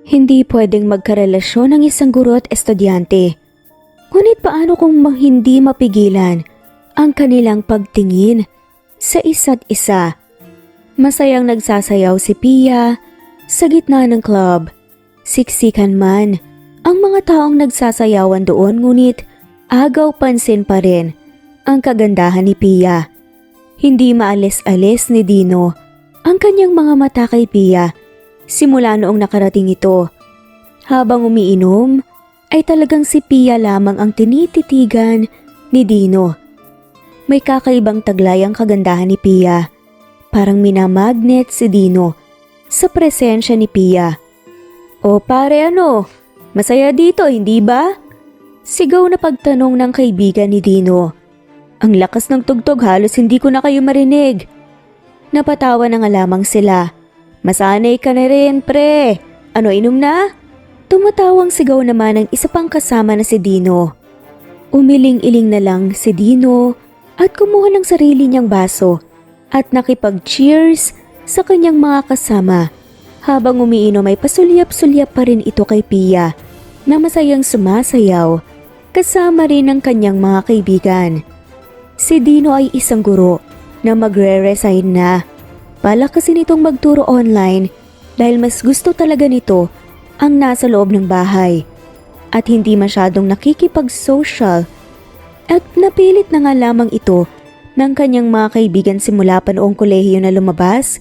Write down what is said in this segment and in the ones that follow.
Hindi pwedeng magkarelasyon ang isang guro at estudyante. Ngunit paano kung hindi mapigilan ang kanilang pagtingin sa isa't isa? Masayang nagsasayaw si Pia sa gitna ng club. Siksikan man ang mga taong nagsasayawan doon, ngunit agaw pansin pa rin ang kagandahan ni Pia. Hindi maalis-alis ni Dino ang kanyang mga mata kay Pia simula noong nakarating ito. Habang umiinom, ay talagang si Pia lamang ang tinititigan ni Dino. May kakaibang taglay ang kagandahan ni Pia. Parang minamagnet si Dino sa presensya ni Pia. "O pare, masaya dito, hindi ba?" Sigaw na pagtanong ng kaibigan ni Dino. "Ang lakas ng tugtog, halos hindi ko na kayo marinig." Napatawa na nga lamang sila. "Masanay ka na rin, pre. Inom na?" Tumatawang sigaw naman ng isa pang kasama na si Dino. Umiling-iling na lang si Dino at kumuha ng sarili niyang baso at nakipag-cheers sa kanyang mga kasama. Habang umiinom ay pasulyap-sulyap pa rin ito kay Pia na masayang sumasayaw kasama rin ng kanyang mga kaibigan. Si Dino ay isang guro na magre-resign na. Balak kasi nitong magturo online dahil mas gusto talaga nito ang nasa loob ng bahay at hindi masyadong nakikipag-social, at napilit na nga lamang ito ng kanyang mga kaibigan simula pa noong kolehiyo na lumabas.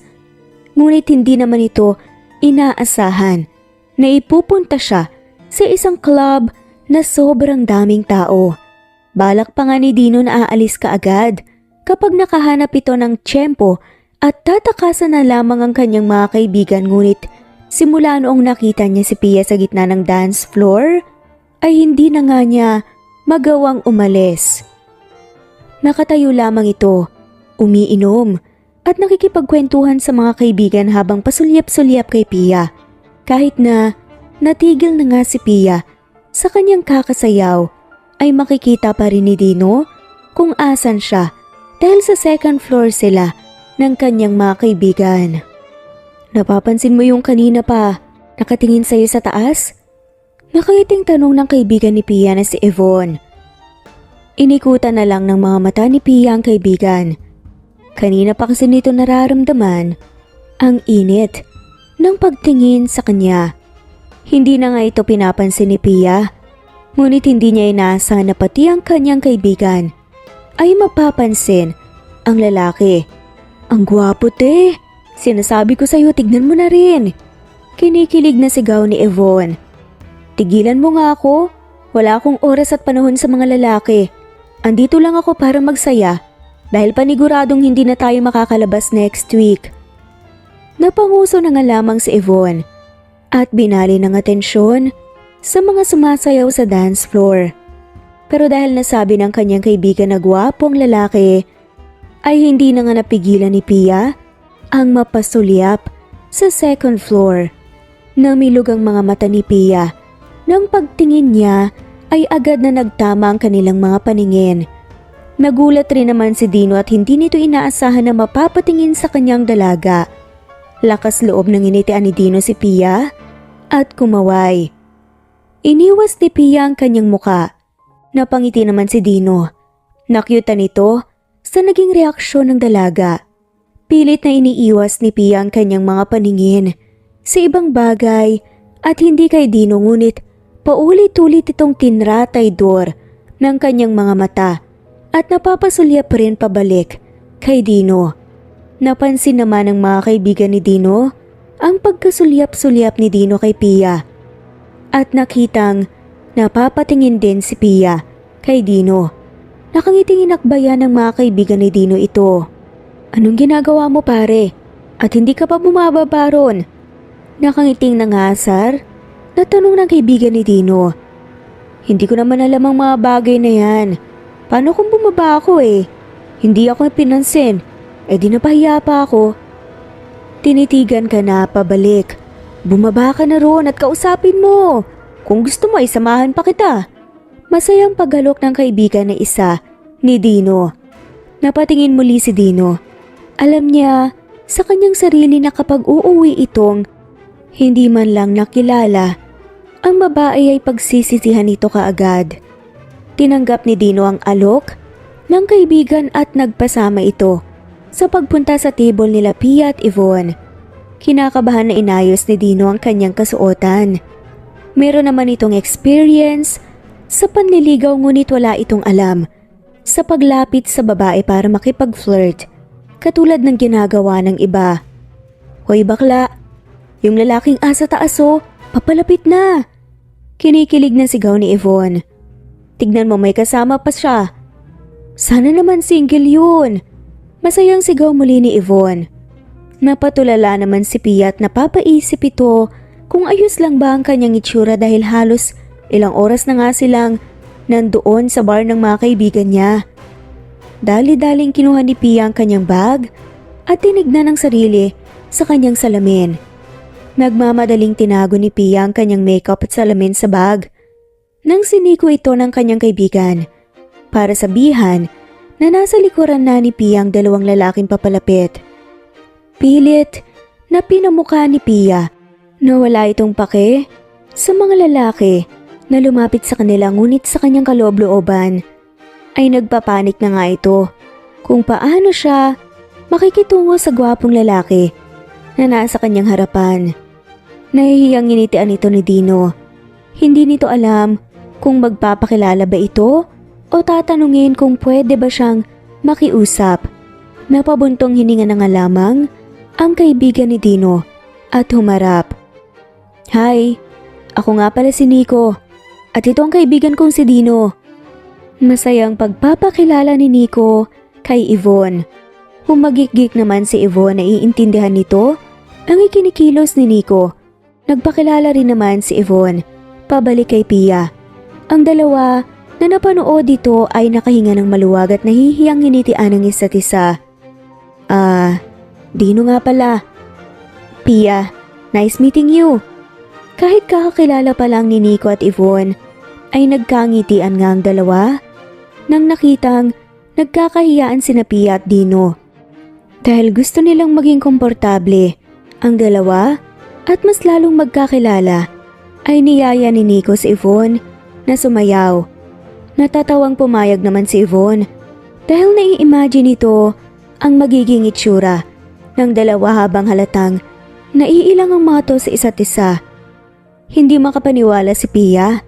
Ngunit hindi naman ito inaasahan na ipupunta siya sa isang club na sobrang daming tao. Balak pa nga ni Dino na aalis kaagad kapag nakahanap ito ng tiyempo at tatakasan na lamang ang kanyang mga kaibigan, ngunit simula noong nakita niya si Pia sa gitna ng dance floor, ay hindi na nga niya magawang umalis. Nakatayo lamang ito, umiinom at nakikipagkwentuhan sa mga kaibigan habang pasulyap-sulyap kay Pia. Kahit na natigil na nga si Pia sa kanyang kakasayaw, ay makikita pa rin ni Dino kung asan siya dahil sa second floor sila ng kanyang mga kaibigan. "Napapansin mo yung kanina pa nakatingin sa'yo sa taas?" Nakaiting tanong ng kaibigan ni Pia na si Yvonne. Inikutan na lang ng mga mata ni Pia ang kaibigan. Kanina pa kasi nito nararamdaman ang init ng pagtingin sa kanya. Hindi na nga ito pinapansin ni Pia, ngunit hindi niya inaasahan na pati ang kanyang kaibigan ay mapapansin ang lalaki. "Ang gwapo, te. Sinasabi ko sa'yo, tignan mo na rin." Kinikilig na sigaw ni Yvonne. "Tigilan mo nga ako. Wala akong oras at panahon sa mga lalaki. Andito lang ako para magsaya dahil paniguradong hindi na tayo makakalabas next week." Napanguso na nga lamang si Yvonne at binali ng atensyon sa mga sumasayaw sa dance floor. Pero dahil nasabi ng kanyang kaibigan na gwapo ang lalaki, ay hindi na nga napigilan ni Pia ang mapasulyap sa second floor. Namilog ang mga mata ni Pia. Nang pagtingin niya ay agad na nagtama ang kanilang mga paningin. Nagulat rin naman si Dino at hindi nito inaasahan na mapapatingin sa kanyang dalaga. Lakas loob ng initian ni Dino si Pia at kumaway. Iniwas ni Pia ang kanyang muka. Napangiti naman si Dino. Nakyutan ito sa naging reaksyon ng dalaga. Pilit na iniiwas ni Pia ang kanyang mga paningin sa ibang bagay at hindi kay Dino, ngunit paulit-ulit itong tinratay-dor ng kanyang mga mata at napapasulyap rin pabalik kay Dino. Napansin naman ng mga kaibigan ni Dino ang pagkasulyap-sulyap ni Dino kay Pia at nakitang napapatingin din si Pia kay Dino. Nakangiting inakbayan ng mga kaibigan ni Dino ito. "Anong ginagawa mo, pare? At hindi ka pa bumababa ron?" Nakangiting nangasar na tanong ng kaibigan ni Dino. "Hindi ko naman alam ang mga bagay na yan. Paano kung bumaba ako eh? Hindi ako pinansin. Di napahiya pa ako." Tinitigan ka na pabalik. "Bumaba ka na ron at kausapin mo. Kung gusto mo ay samahan pa kita." Masayang paghalok ng kaibigan na isa ni Dino. Napatingin muli si Dino. Alam niya sa kanyang sarili na kapag uuwi itong Hindi man lang nakilala, ang babae ay pagsisisihan nito kaagad. Tinanggap ni Dino ang alok ng kaibigan at nagpasama ito sa pagpunta sa table nila Pia at Yvonne. Kinakabahan na inayos ni Dino ang kanyang kasuotan. Meron naman itong experience sa panliligaw ngunit wala itong alam sa paglapit sa babae para makipag-flirt katulad ng ginagawa ng iba. Hoy bakla, yung lalaking asa taas papalapit na. Kinikilig na sigaw ni Yvonne. Tignan mo may kasama pa siya. Sana naman single yun. Masayang sigaw muli ni Yvonne. Napatulala naman si Pia at napapaisip ito kung ayos lang ba ang kanyang itsura dahil halos ilang oras na nga silang nandoon sa bar ng mga kaibigan niya. Dali-daling kinuha ni Pia ang kanyang bag at tinignan ang sarili sa kanyang salamin. Nagmamadaling tinago ni Pia ang kanyang makeup at salamin sa bag nang siniko ito ng kanyang kaibigan para sabihan na nasa likuran na ni Pia ang dalawang lalaking papalapit. Pilit na pinamukha ni Pia na wala itong pake sa mga lalaki na lumapit sa kanila ngunit sa kanyang kaloob-looban ay nagpapanik na nga ito kung paano siya makikitungo sa gwapong lalaki na nasa kanyang harapan. Nahihiyang initian ito ni Dino. Hindi nito alam kung magpapakilala ba ito o tatanungin kung pwede ba siyang makiusap. Napabuntong hininga na nga lamang ang kaibigan ni Dino at humarap. Hi, ako nga pala si Nico at ito ang kaibigan kong si Dino. Masayang pagpapakilala ni Nico kay Yvonne. Humagik-gik naman si Yvonne na iintindihan nito ang ikinikilos ni Nico. Nagpakilala rin naman si Yvonne pabalik kay Pia. Ang dalawa na napanood dito ay nakahinga ng maluwag at nahihiyang hinitian ng isa't isa. Dino nga pala. Pia, nice meeting you. Kahit kakakilala pa lang ni Nico at Yvonne ay nagkangitian nga ang dalawa nang nakitang nagkakahiyaan sina Pia at Dino. Dahil gusto nilang maging komportable ang dalawa at mas lalong magkakilala ay niyaya ni Nico si Yvonne na sumayaw. Natatawang pumayag naman si Yvonne dahil nai-imagine ito ang magiging itsura ng dalawa habang halatang naiilang ang mga to sa isa't isa. Hindi makapaniwala si Pia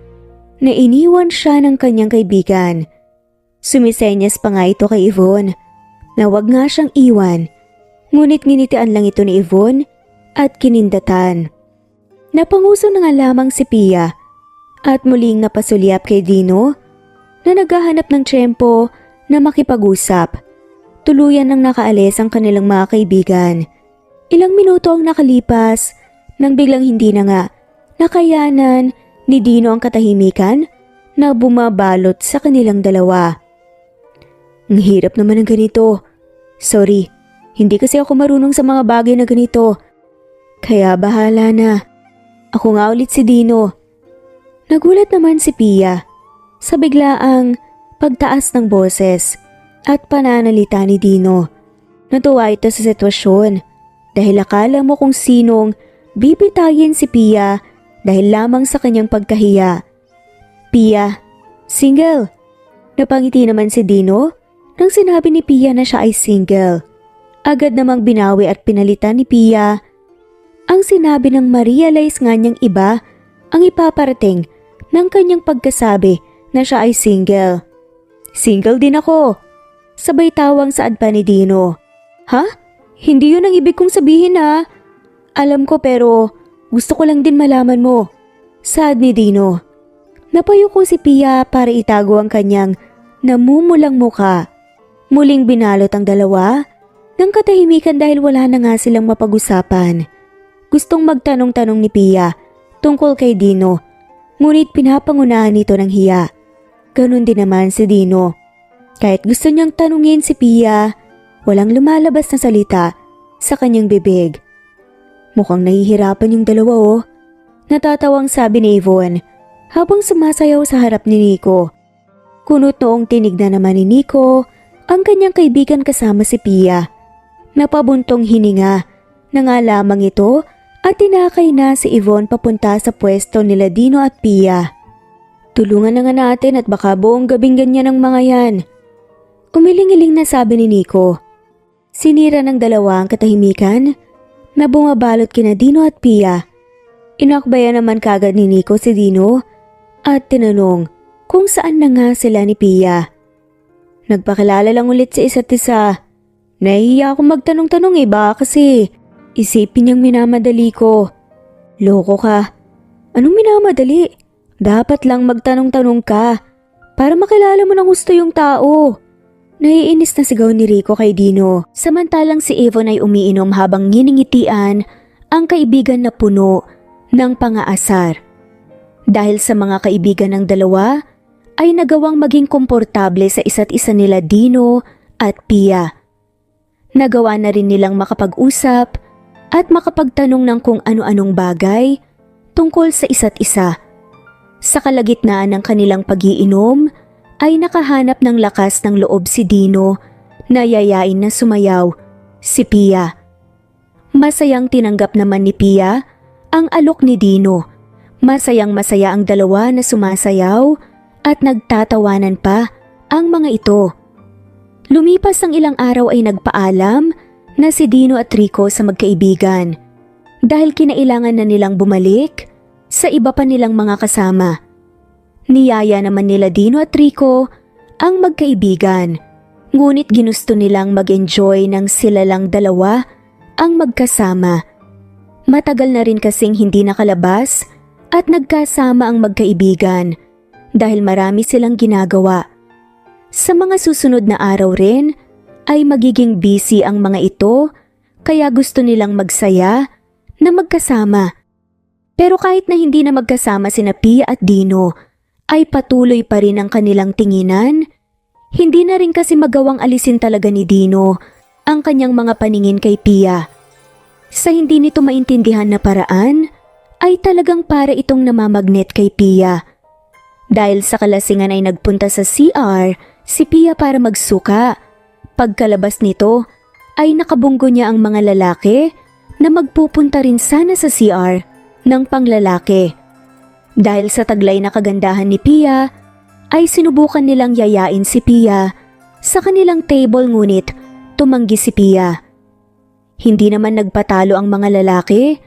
na iniwan siya ng kanyang kaibigan. Sumisenyas pa nga ito kay Yvonne na wag nga siyang iwan, ngunit nginitian lang ito ni Yvonne at kinindatan. Napanguso na nga lamang si Pia at muling napasulyap kay Dino na naghahanap ng tiyempo na makipag-usap. Tuluyan nang nakaalis ang kanilang mga kaibigan. Ilang minuto ang nakalipas nang biglang hindi na nga nakayanan ni Dino ang katahimikan na bumabalot sa kanilang dalawa. Ang hirap naman ng ganito. Sorry, hindi kasi ako marunong sa mga bagay na ganito. Kaya bahala na. Ako nga ulit si Dino. Nagulat naman si Pia sa biglaang pagtaas ng boses at pananalita ni Dino. Natuwa ito sa sitwasyon dahil akala mo kung sinong bibitayin si Pia dahil lamang sa kanyang pagkahiya. Pia, single. Napangiti naman si Dino nang sinabi ni Pia na siya ay single. Agad namang binawi at pinalitan ni Pia ang sinabi ng ma-realize nga niyang iba ang ipaparating ng kanyang pagkasabi na siya ay single. Single din ako. Sabay tawang saad pa ni Dino. Ha? Hindi yun ang ibig kong sabihin ha. Alam ko pero gusto ko lang din malaman mo. Saad ni Dino. Napayuko si Pia para itago ang kanyang namumulang muka. Muling binalot ang dalawa ng katahimikan dahil wala na nga silang mapag-usapan. Gustong magtanong-tanong ni Pia tungkol kay Dino, ngunit pinapangunahan nito ng hiya. Ganon din naman si Dino. Kahit gusto niyang tanungin si Pia, walang lumalabas na salita sa kanyang bibig. Mukhang nahihirapan yung dalawa Natatawang sabi ni Yvonne habang sumasayaw sa harap ni Nico. Kunot noong tinignan naman ni Nico ang kanyang kaibigan kasama si Pia. Napabuntong hininga na nga lamang ito at tinakay na si Yvonne papunta sa pwesto nila Dino at Pia. Tulungan na nga natin at baka buong gabing ganyan ang mga yan. Umiling-iling na sabi ni Nico. Sinira ng dalawa ang katahimikan na bumabalot kina Dino at Pia. Inakbayan naman kagad ni Nico si Dino at tinanong kung saan na nga sila ni Pia. Nagpakilala lang ulit sa isa't isa. Nahihiya akong magtanong-tanong baka kasi isipin niyang minamadali ko. Loko ka. Anong minamadali? Dapat lang magtanong-tanong ka para makilala mo ng gusto yung tao. Naiinis na sigaw ni Rico kay Dino, samantalang si Yvonne ay umiinom habang nginingitian ang kaibigan na puno ng pangaasar. Dahil sa mga kaibigan ng dalawa, ay nagawang maging komportable sa isa't isa nila Dino at Pia. Nagawa na rin nilang makapag-usap at makapagtanong ng kung ano-anong bagay tungkol sa isa't isa. Sa kalagitnaan ng kanilang pag-iinom, ay nakahanap ng lakas ng loob si Dino na yayain na sumayaw si Pia. Masayang tinanggap naman ni Pia ang alok ni Dino. Masayang-masaya ang dalawa na sumasayaw at nagtatawanan pa ang mga ito. Lumipas ang ilang araw ay nagpaalam na si Dino at Rico sa magkaibigan dahil kinailangan na nilang bumalik sa iba pa nilang mga kasama. Niyaya naman nila Dino at Rico ang magkaibigan, ngunit ginusto nilang mag-enjoy ng sila lang dalawa ang magkasama. Matagal na rin kasing hindi nakalabas at nagkasama ang magkaibigan dahil marami silang ginagawa. Sa mga susunod na araw rin ay magiging busy ang mga ito kaya gusto nilang magsaya na magkasama. Pero kahit na hindi na magkasama sina Pia at Dino, ay patuloy pa rin ang kanilang tinginan. Hindi na rin kasi magawang alisin talaga ni Dino ang kanyang mga paningin kay Pia. Sa hindi nito maintindihan na paraan, ay talagang para itong namamagnet kay Pia. Dahil sa kalasingan ay nagpunta sa CR si Pia para magsuka. Pagkalabas nito, ay nakabunggo niya ang mga lalaki na magpupunta rin sana sa CR ng panglalaki. Dahil sa taglay na kagandahan ni Pia, ay sinubukan nilang yayain si Pia sa kanilang table ngunit tumanggi si Pia. Hindi naman nagpatalo ang mga lalaki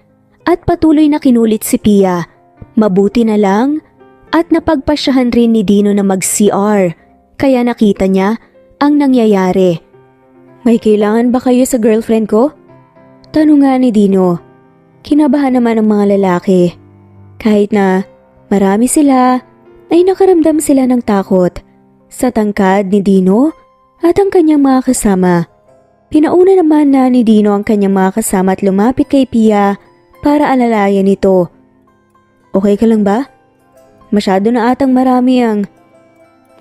at patuloy na kinulit si Pia. Mabuti na lang at napagpasyahan rin ni Dino na mag-CR kaya nakita niya ang nangyayari. May kailangan ba kayo sa girlfriend ko? Tanong nga ni Dino. Kinabahan naman ang mga lalaki. Kahit na marami sila, ay nakaramdam sila ng takot sa tangkad ni Dino at ang kanyang mga kasama. Pinauna naman na ni Dino ang kanyang mga kasama at lumapit kay Pia para alalayan ito. Okay ka lang ba? Masyado na atang marami ang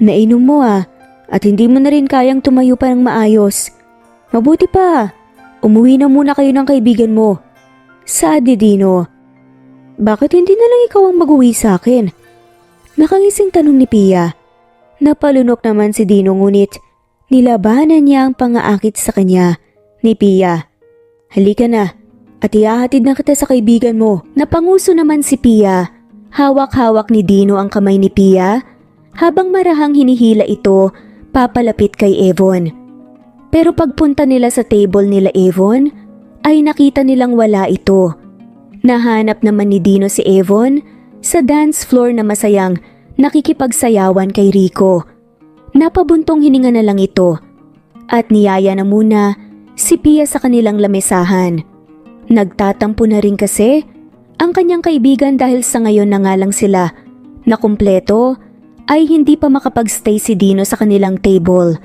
nainom mo at hindi mo na rin kayang tumayo pa ng maayos. Mabuti pa, umuwi na muna kayo ng kaibigan mo. Saad ni Dino. Bakit hindi na lang ikaw ang mag-uwi sa akin? Nakangising tanong ni Pia. Napalunok naman si Dino ngunit nilabanan niya ang pangaakit sa kanya ni Pia. Halika na at ihahatid na kita sa kaibigan mo. Napanguso naman si Pia. Hawak-hawak ni Dino ang kamay ni Pia habang marahang hinihila ito papalapit kay Yvonne. Pero pagpunta nila sa table nila Yvonne ay nakita nilang wala ito. Nahanap naman ni Dino si Yvonne sa dance floor na masayang nakikipagsayawan kay Rico. Napabuntong hininga na lang ito at niyaya na muna si Pia sa kanilang lamesahan. Nagtatampo na rin kasi ang kanyang kaibigan dahil sa ngayon na nga lang sila na kumpleto ay hindi pa makapagstay si Dino sa kanilang table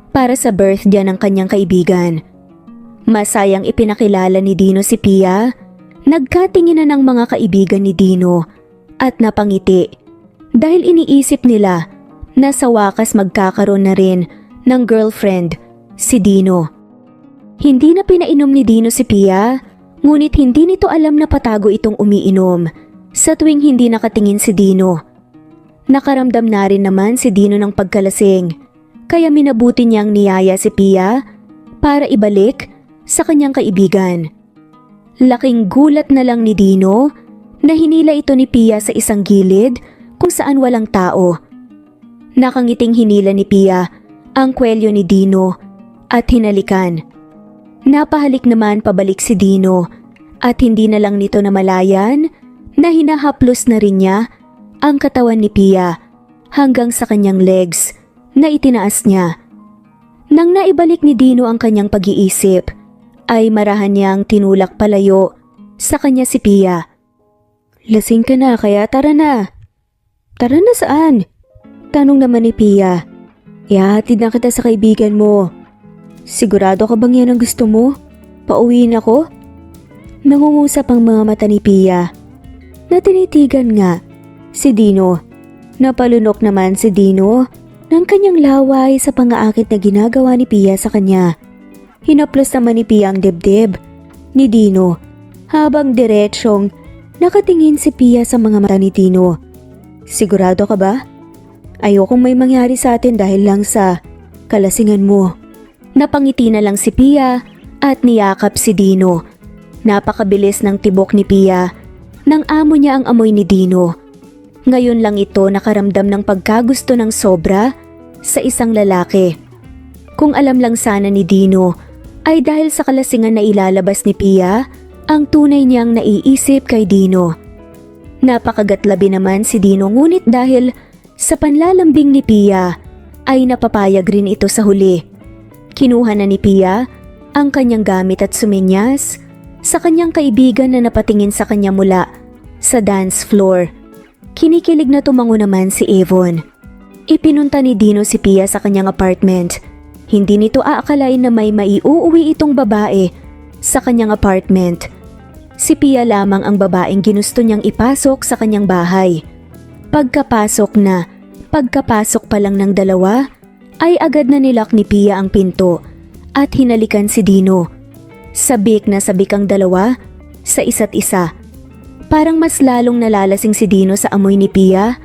para sa birthday ng kanyang kaibigan. Masayang ipinakilala ni Dino si Pia. Nagkatinginan ng mga kaibigan ni Dino at napangiti dahil iniisip nila na sa wakas magkakaroon na rin ng girlfriend si Dino. Hindi na pinainom ni Dino si Pia, ngunit hindi nito alam na patago itong umiinom sa tuwing hindi nakatingin si Dino. Nakaramdam na rin naman si Dino ng pagkalasing, kaya minabuti niyang niyaya si Pia para ibalik sa kanyang kaibigan. Laking gulat na lang ni Dino na hinila ito ni Pia sa isang gilid kung saan walang tao. Nakangiting hinila ni Pia ang kwelyo ni Dino at hinalikan. Napahalik naman pabalik si Dino at hindi na lang nito namalayan na hinahaplos na rin niya ang katawan ni Pia hanggang sa kanyang legs na itinaas niya. Nang naibalik ni Dino ang kanyang pag-iisip, ay marahan niyang tinulak palayo sa kanya si Pia. "Lasing ka na kaya tara na." "Tara na saan?" tanong naman ni Pia. "Ihahatid na kita sa kaibigan mo." "Sigurado ka bang yan ang gusto mo? Pauwiin ako?" Nangungusap ang mga mata ni Pia. Natinitigan nga si Dino. Napalunok naman si Dino ng kanyang laway sa pangaakit na ginagawa ni Pia sa kanya. Hinaplos naman ni Pia ang dibdib ni Dino habang diretsyong nakatingin si Pia sa mga mata ni Dino. "Sigurado ka ba? Ayokong may mangyari sa atin dahil lang sa kalasingan mo." Napangiti na lang si Pia at niyakap si Dino. Napakabilis ng tibok ni Pia nang amo niya ang amoy ni Dino. Ngayon lang ito nakaramdam ng pagkagusto ng sobra sa isang lalaki. Kung alam lang sana ni Dino ay dahil sa kalasingan na ilalabas ni Pia ang tunay niyang naiisip kay Dino. Napakagatlabi naman si Dino ngunit dahil sa panlalambing ni Pia ay napapayag rin ito sa huli. Kinuha na ni Pia ang kanyang gamit at suminyas sa kanyang kaibigan na napatingin sa kanya mula sa dance floor. Kinikilig na tumango naman si Avon. Ipinunta ni Dino si Pia sa kanyang apartment. Hindi nito aakalain na may maiuuwi itong babae sa kanyang apartment. Si Pia lamang ang babaeng ginusto niyang ipasok sa kanyang bahay. Pagkapasok pa lang ng dalawa, ay agad na nilak ni Pia ang pinto at hinalikan si Dino. Sabik na sabik ang dalawa sa isa't isa. Parang mas lalong nalalasing si Dino sa amoy ni Pia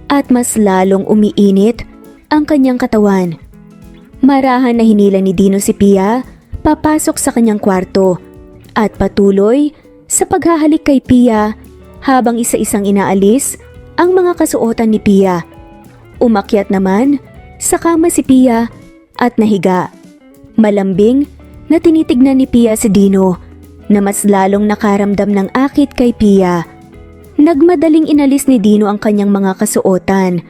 at mas lalong umiinit ang kanyang katawan. Marahan na hinila ni Dino si Pia papasok sa kanyang kwarto at patuloy sa paghahalik kay Pia habang isa-isang inaalis ang mga kasuotan ni Pia. Umakyat naman sa kama si Pia at nahiga. Malambing na tinitignan ni Pia si Dino na mas lalong nakaramdam ng akit kay Pia. Nagmadaling inalis ni Dino ang kanyang mga kasuotan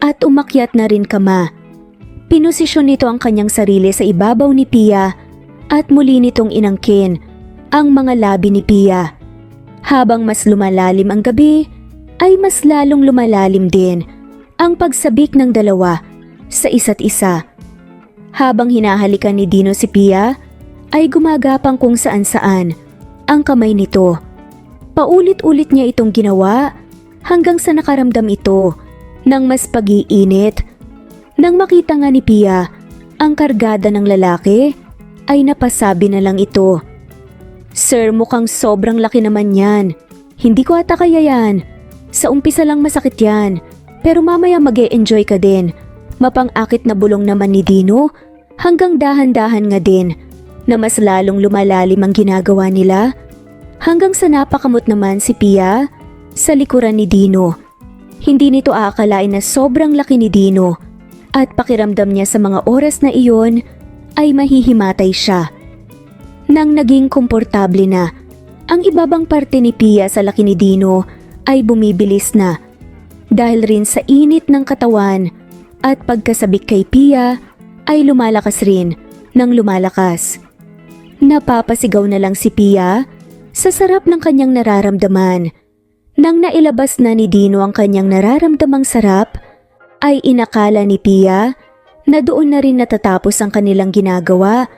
at umakyat na rin kama. Pinosisyon nito ang kanyang sarili sa ibabaw ni Pia at muli nitong inangkin ang mga labi ni Pia. Habang mas lumalalim ang gabi, ay mas lalong lumalalim din ang pagsabik ng dalawa sa isa't isa. Habang hinahalikan ni Dino si Pia, ay gumagapang kung saan-saan ang kamay nito. Paulit-ulit niya itong ginawa hanggang sa nakaramdam ito ng mas pag-iinit. Nang makita nga ni Pia ang kargada ng lalaki, ay napasabi na lang ito. "Sir, mukhang sobrang laki naman yan. Hindi ko ata kaya yan. Sa umpisa lang masakit yan, pero mamaya mag-e-enjoy ka din." Mapang-akit na bulong naman ni Dino hanggang dahan-dahan nga din na mas lalong lumalalim ang ginagawa nila hanggang sa napakamot naman si Pia sa likuran ni Dino. Hindi nito aakalain na sobrang laki ni Dino at pakiramdam niya sa mga oras na iyon ay mahihimatay siya. Nang naging komportable na, ang ibabang parte ni Pia sa laki ni Dino ay bumibilis na dahil rin sa init ng katawan at pagkasabik kay Pia ay lumalakas rin ng lumalakas. Napapasigaw na lang si Pia sa sarap ng kanyang nararamdaman. Nang nailabas na ni Dino ang kanyang nararamdamang sarap, ay inakala ni Pia na doon na rin natatapos ang kanilang ginagawa,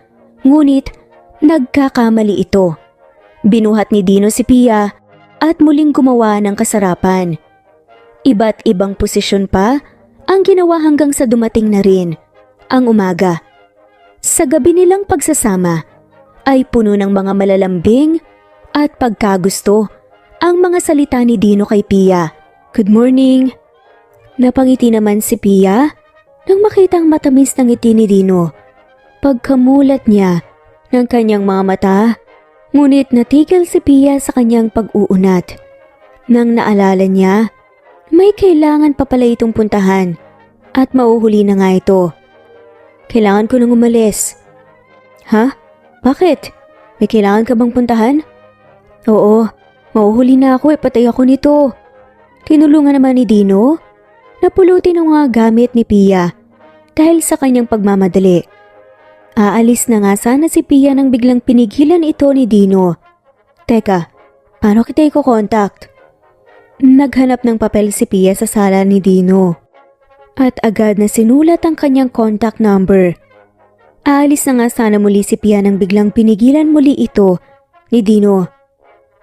ngunit nagkakamali ito. Binuhat ni Dino si Pia at muling gumawa ng kasarapan. Iba't ibang posisyon pa ang ginawa hanggang sa dumating na rin ang umaga. Sa gabi nilang pagsasama ay puno ng mga malalambing at pagkagusto ang mga salita ni Dino kay Pia. "Good morning." Napangiti naman si Pia nang makitang matamis ng ngiti ni Dino. Pagkamulat niya ng kanyang mga mata Ngunit natigil si Pia sa kanyang pag-uunat. Nang naalala niya, may kailangan pa pala itong puntahan at mauhuli na nga ito. Kailangan ko nang umalis. Ha? Bakit? May kailangan ka bang puntahan? Oo, mauhuli na ako, patay ako nito. Tinulungan naman ni Dino. Napulutin ang mga gamit ni Pia dahil sa kanyang pagmamadali. Aalis na nga sana si Pia nang biglang pinigilan ito ni Dino. Teka, paano kita i-contact? Naghanap ng papel si Pia sa sala ni Dino at agad na sinulat ang kanyang contact number. Aalis na nga sana muli si Pia nang biglang pinigilan muli ito ni Dino.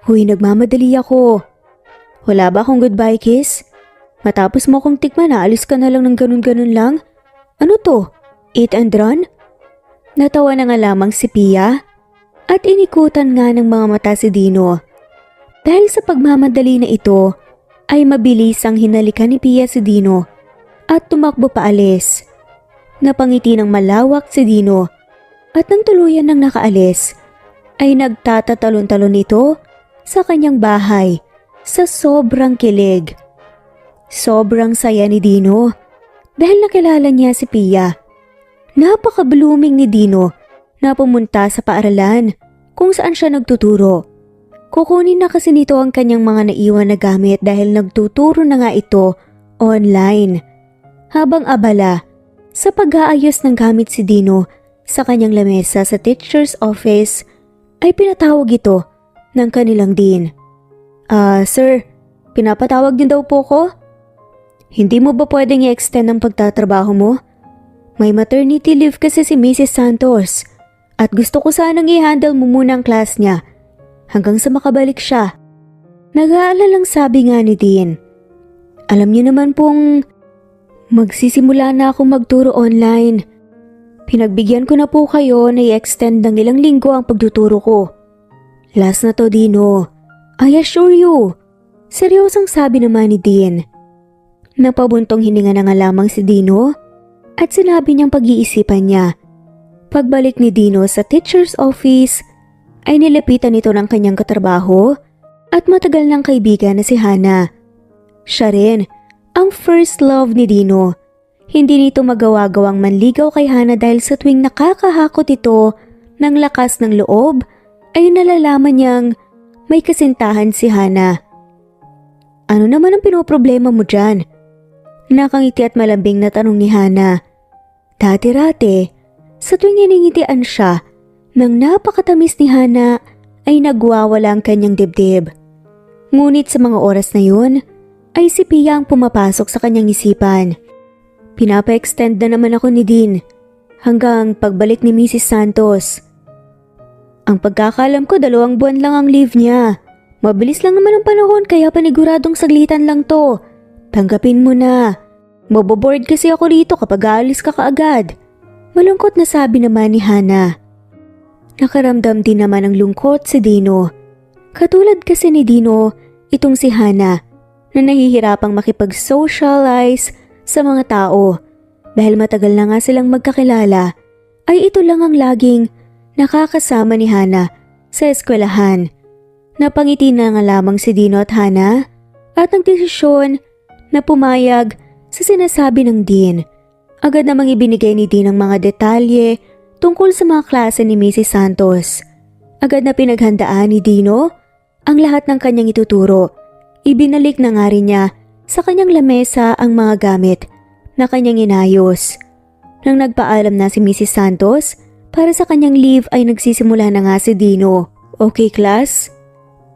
Huy, nagmamadali ako. Wala ba akong goodbye kiss? Matapos mo akong tikman, aalis ka na lang ng ganun-ganun lang? Ano to? Eat and run? Natawa na nga lamang si Pia at inikutan nga ng mga mata si Dino. Dahil sa pagmamadali na ito, ay mabilis ang hinalikan ni Pia si Dino at tumakbo paalis. Napangiti ng malawak si Dino at nang tuluyan ng nakaalis, ay nagtatatalon-talon ito sa kanyang bahay sa sobrang kilig. Sobrang saya ni Dino dahil nakilala niya si Pia. Napaka-blooming ni Dino na pumunta sa paaralan kung saan siya nagtuturo. Kukunin na kasi nito ang kanyang mga naiwan na gamit dahil nagtuturo na nga ito online. Habang abala sa pag-aayos ng gamit si Dino sa kanyang lamesa sa teacher's office, ay pinatawag ito ng kanilang dean. Sir, pinapatawag din daw po ko? Hindi mo ba pwedeng i-extend ang pagtatrabaho mo? May maternity leave kasi si Mrs. Santos at gusto ko sanang i-handle mo muna ang class niya hanggang sa makabalik siya. Nag-aalalang sabi nga ni Dean. Alam niyo naman pong magsisimula na akong magturo online. Pinagbigyan ko na po kayo na i-extend ng ilang linggo ang pagtuturo ko. Last na to, Dino. I assure you. Seryosang sabi naman ni Dean. Napabuntong hininga na nga lamang si Dino at sinabi niyang pag-iisipan niya. Pagbalik ni Dino sa teacher's office, ay nilapitan ito ng kanyang katrabaho at matagal ng kaibigan na si Hana. Siya rin ang first love ni Dino. Hindi nito magawa-gawang manligaw kay Hana dahil sa tuwing nakakahakot ito ng lakas ng loob, ay nalalaman niyang may kasintahan si Hana. Ano naman ang pinoproblema mo dyan? Nakangiti at malambing na tanong ni Hana. Dati-rati, sa tuwing iningitian siya, nang napakatamis ni Hana ay nagwawala ang kanyang dibdib. Ngunit sa mga oras na yun, ay si Pia ang pumapasok sa kanyang isipan. Pinapa-extend na naman ako ni Dean hanggang pagbalik ni Mrs. Santos. Ang pagkakalam ko 2 buwan lang ang leave niya. Mabilis lang naman ang panahon kaya paniguradong saglitan lang to. Tanggapin mo na. Maboboard kasi ako rito kapag aalis ka kaagad. Malungkot na sabi naman ni Hana. Nakaramdam din naman ng lungkot si Dino. Katulad kasi ni Dino, itong si Hana na nahihirapang makipag-socialize sa mga tao. Dahil matagal na nga silang magkakilala, ay ito lang ang laging nakakasama ni Hana sa eskwelahan. Napangiti na nga lamang si Dino at Hana at nagdesisyon na pumayag sa sinasabi ng Dean. Agad namang ibinigay ni Dean ang mga detalye tungkol sa mga klase ni Mrs. Santos. Agad na pinaghandaan ni Dino ang lahat ng kanyang ituturo. Ibinalik na nga rin niya sa kanyang lamesa ang mga gamit na kanyang inayos. Nang nagpaalam na si Mrs. Santos para sa kanyang leave ay nagsisimula na nga si Dino. Okay class?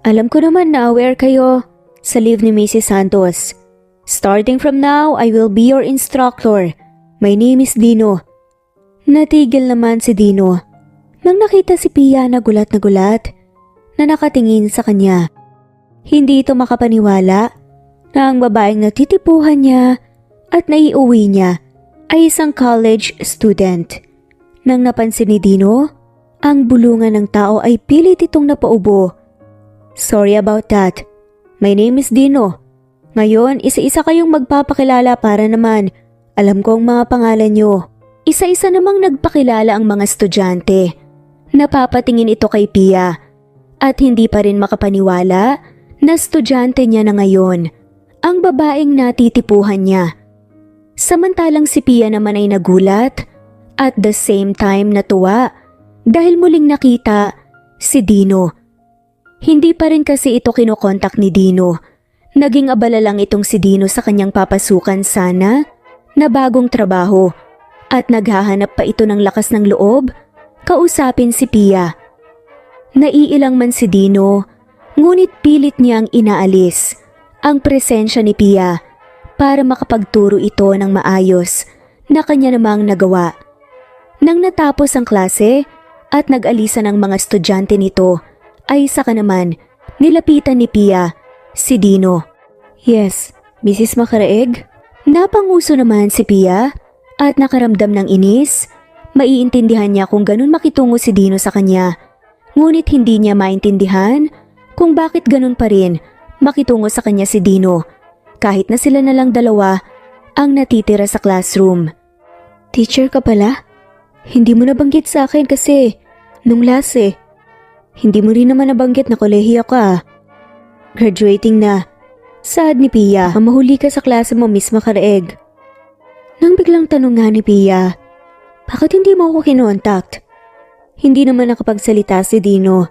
Alam ko naman na aware kayo sa leave ni Mrs. Santos. Starting from now, I will be your instructor. My name is Dino. Natigil naman si Dino nang nakita si Pia na gulat na nakatingin sa kanya. Hindi ito makapaniwala na ang babaeng natitipuhan niya at naiuwi niya ay isang college student. Nang napansin ni Dino, ang bulungan ng tao ay pilit itong napaubo. Sorry about that. My name is Dino. Ngayon, isa-isa kayong magpapakilala para naman alam ko ang mga pangalan nyo. Isa-isa namang nagpakilala ang mga estudyante. Napapatingin ito kay Pia at hindi pa rin makapaniwala na estudyante niya na ngayon ang babaeng natitipuhan niya. Samantalang si Pia naman ay nagulat at the same time natuwa dahil muling nakita si Dino. Hindi pa rin kasi ito kinokontak ni Dino. Naging abala lang itong si Dino sa kanyang papasukan sana na bagong trabaho at naghahanap pa ito ng lakas ng loob kausapin si Pia. Naiilang man si Dino, ngunit pilit niyang inaalis ang presensya ni Pia para makapagturo ito ng maayos na kanya namang nagawa. Nang natapos ang klase at nag-alisa ng mga estudyante nito, ay saka naman nilapitan ni Pia si Dino. Yes, Mrs. Makaraeg? Napanguso naman si Pia at nakaramdam ng inis. Maiintindihan niya kung ganun makitungo si Dino sa kanya. Ngunit hindi niya maintindihan kung bakit ganun pa rin makitungo sa kanya si Dino kahit na sila na lang dalawa ang natitira sa classroom. Teacher ka pala? Hindi mo nabanggit sa akin kasi nung last Hindi mo rin naman nabanggit na kolehiyo ka. Graduating na. Sad ni Pia, mahuli ka sa klase mo, Miss Makaraeg. Nang biglang tanong nga ni Pia, bakit hindi mo ako kinontact? Hindi naman nakapagsalita si Dino.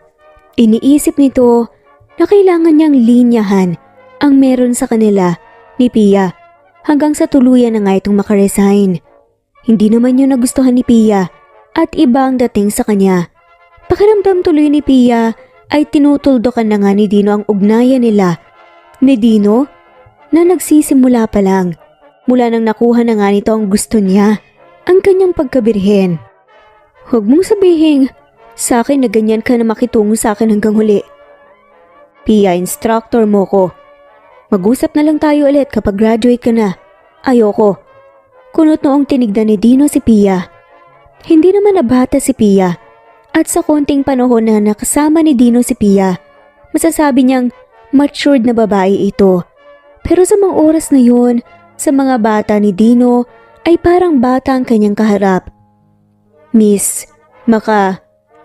Iniisip nito na kailangan niyang linyahan ang meron sa kanila ni Pia hanggang sa tuluyan na nga itong makaresign. Hindi naman yun nagustuhan ni Pia at iba ang dating sa kanya. Pakiramdam tuloy ni Pia ay tinutuldokan na nga ni Dino ang ugnayan nila. Ni Dino na nagsisimula pa lang mula nang nakuha na nga nito ang gusto niya, ang kanyang pagkabirhen. Huwag mong sabihin sa akin na ganyan ka na makitungo sa akin hanggang huli. Pia, instructor mo ko. Mag-usap na lang tayo ulit kapag graduate ka na. Ayoko. Kunot noong tinignan ni Dino si Pia. Hindi naman nabata si Pia at sa konting panahon na nakasama ni Dino si Pia, masasabi niyang matured na babae ito. Pero sa mga oras na yun, sa mga bata ni Dino ay parang bata ang kanyang kaharap. Miss,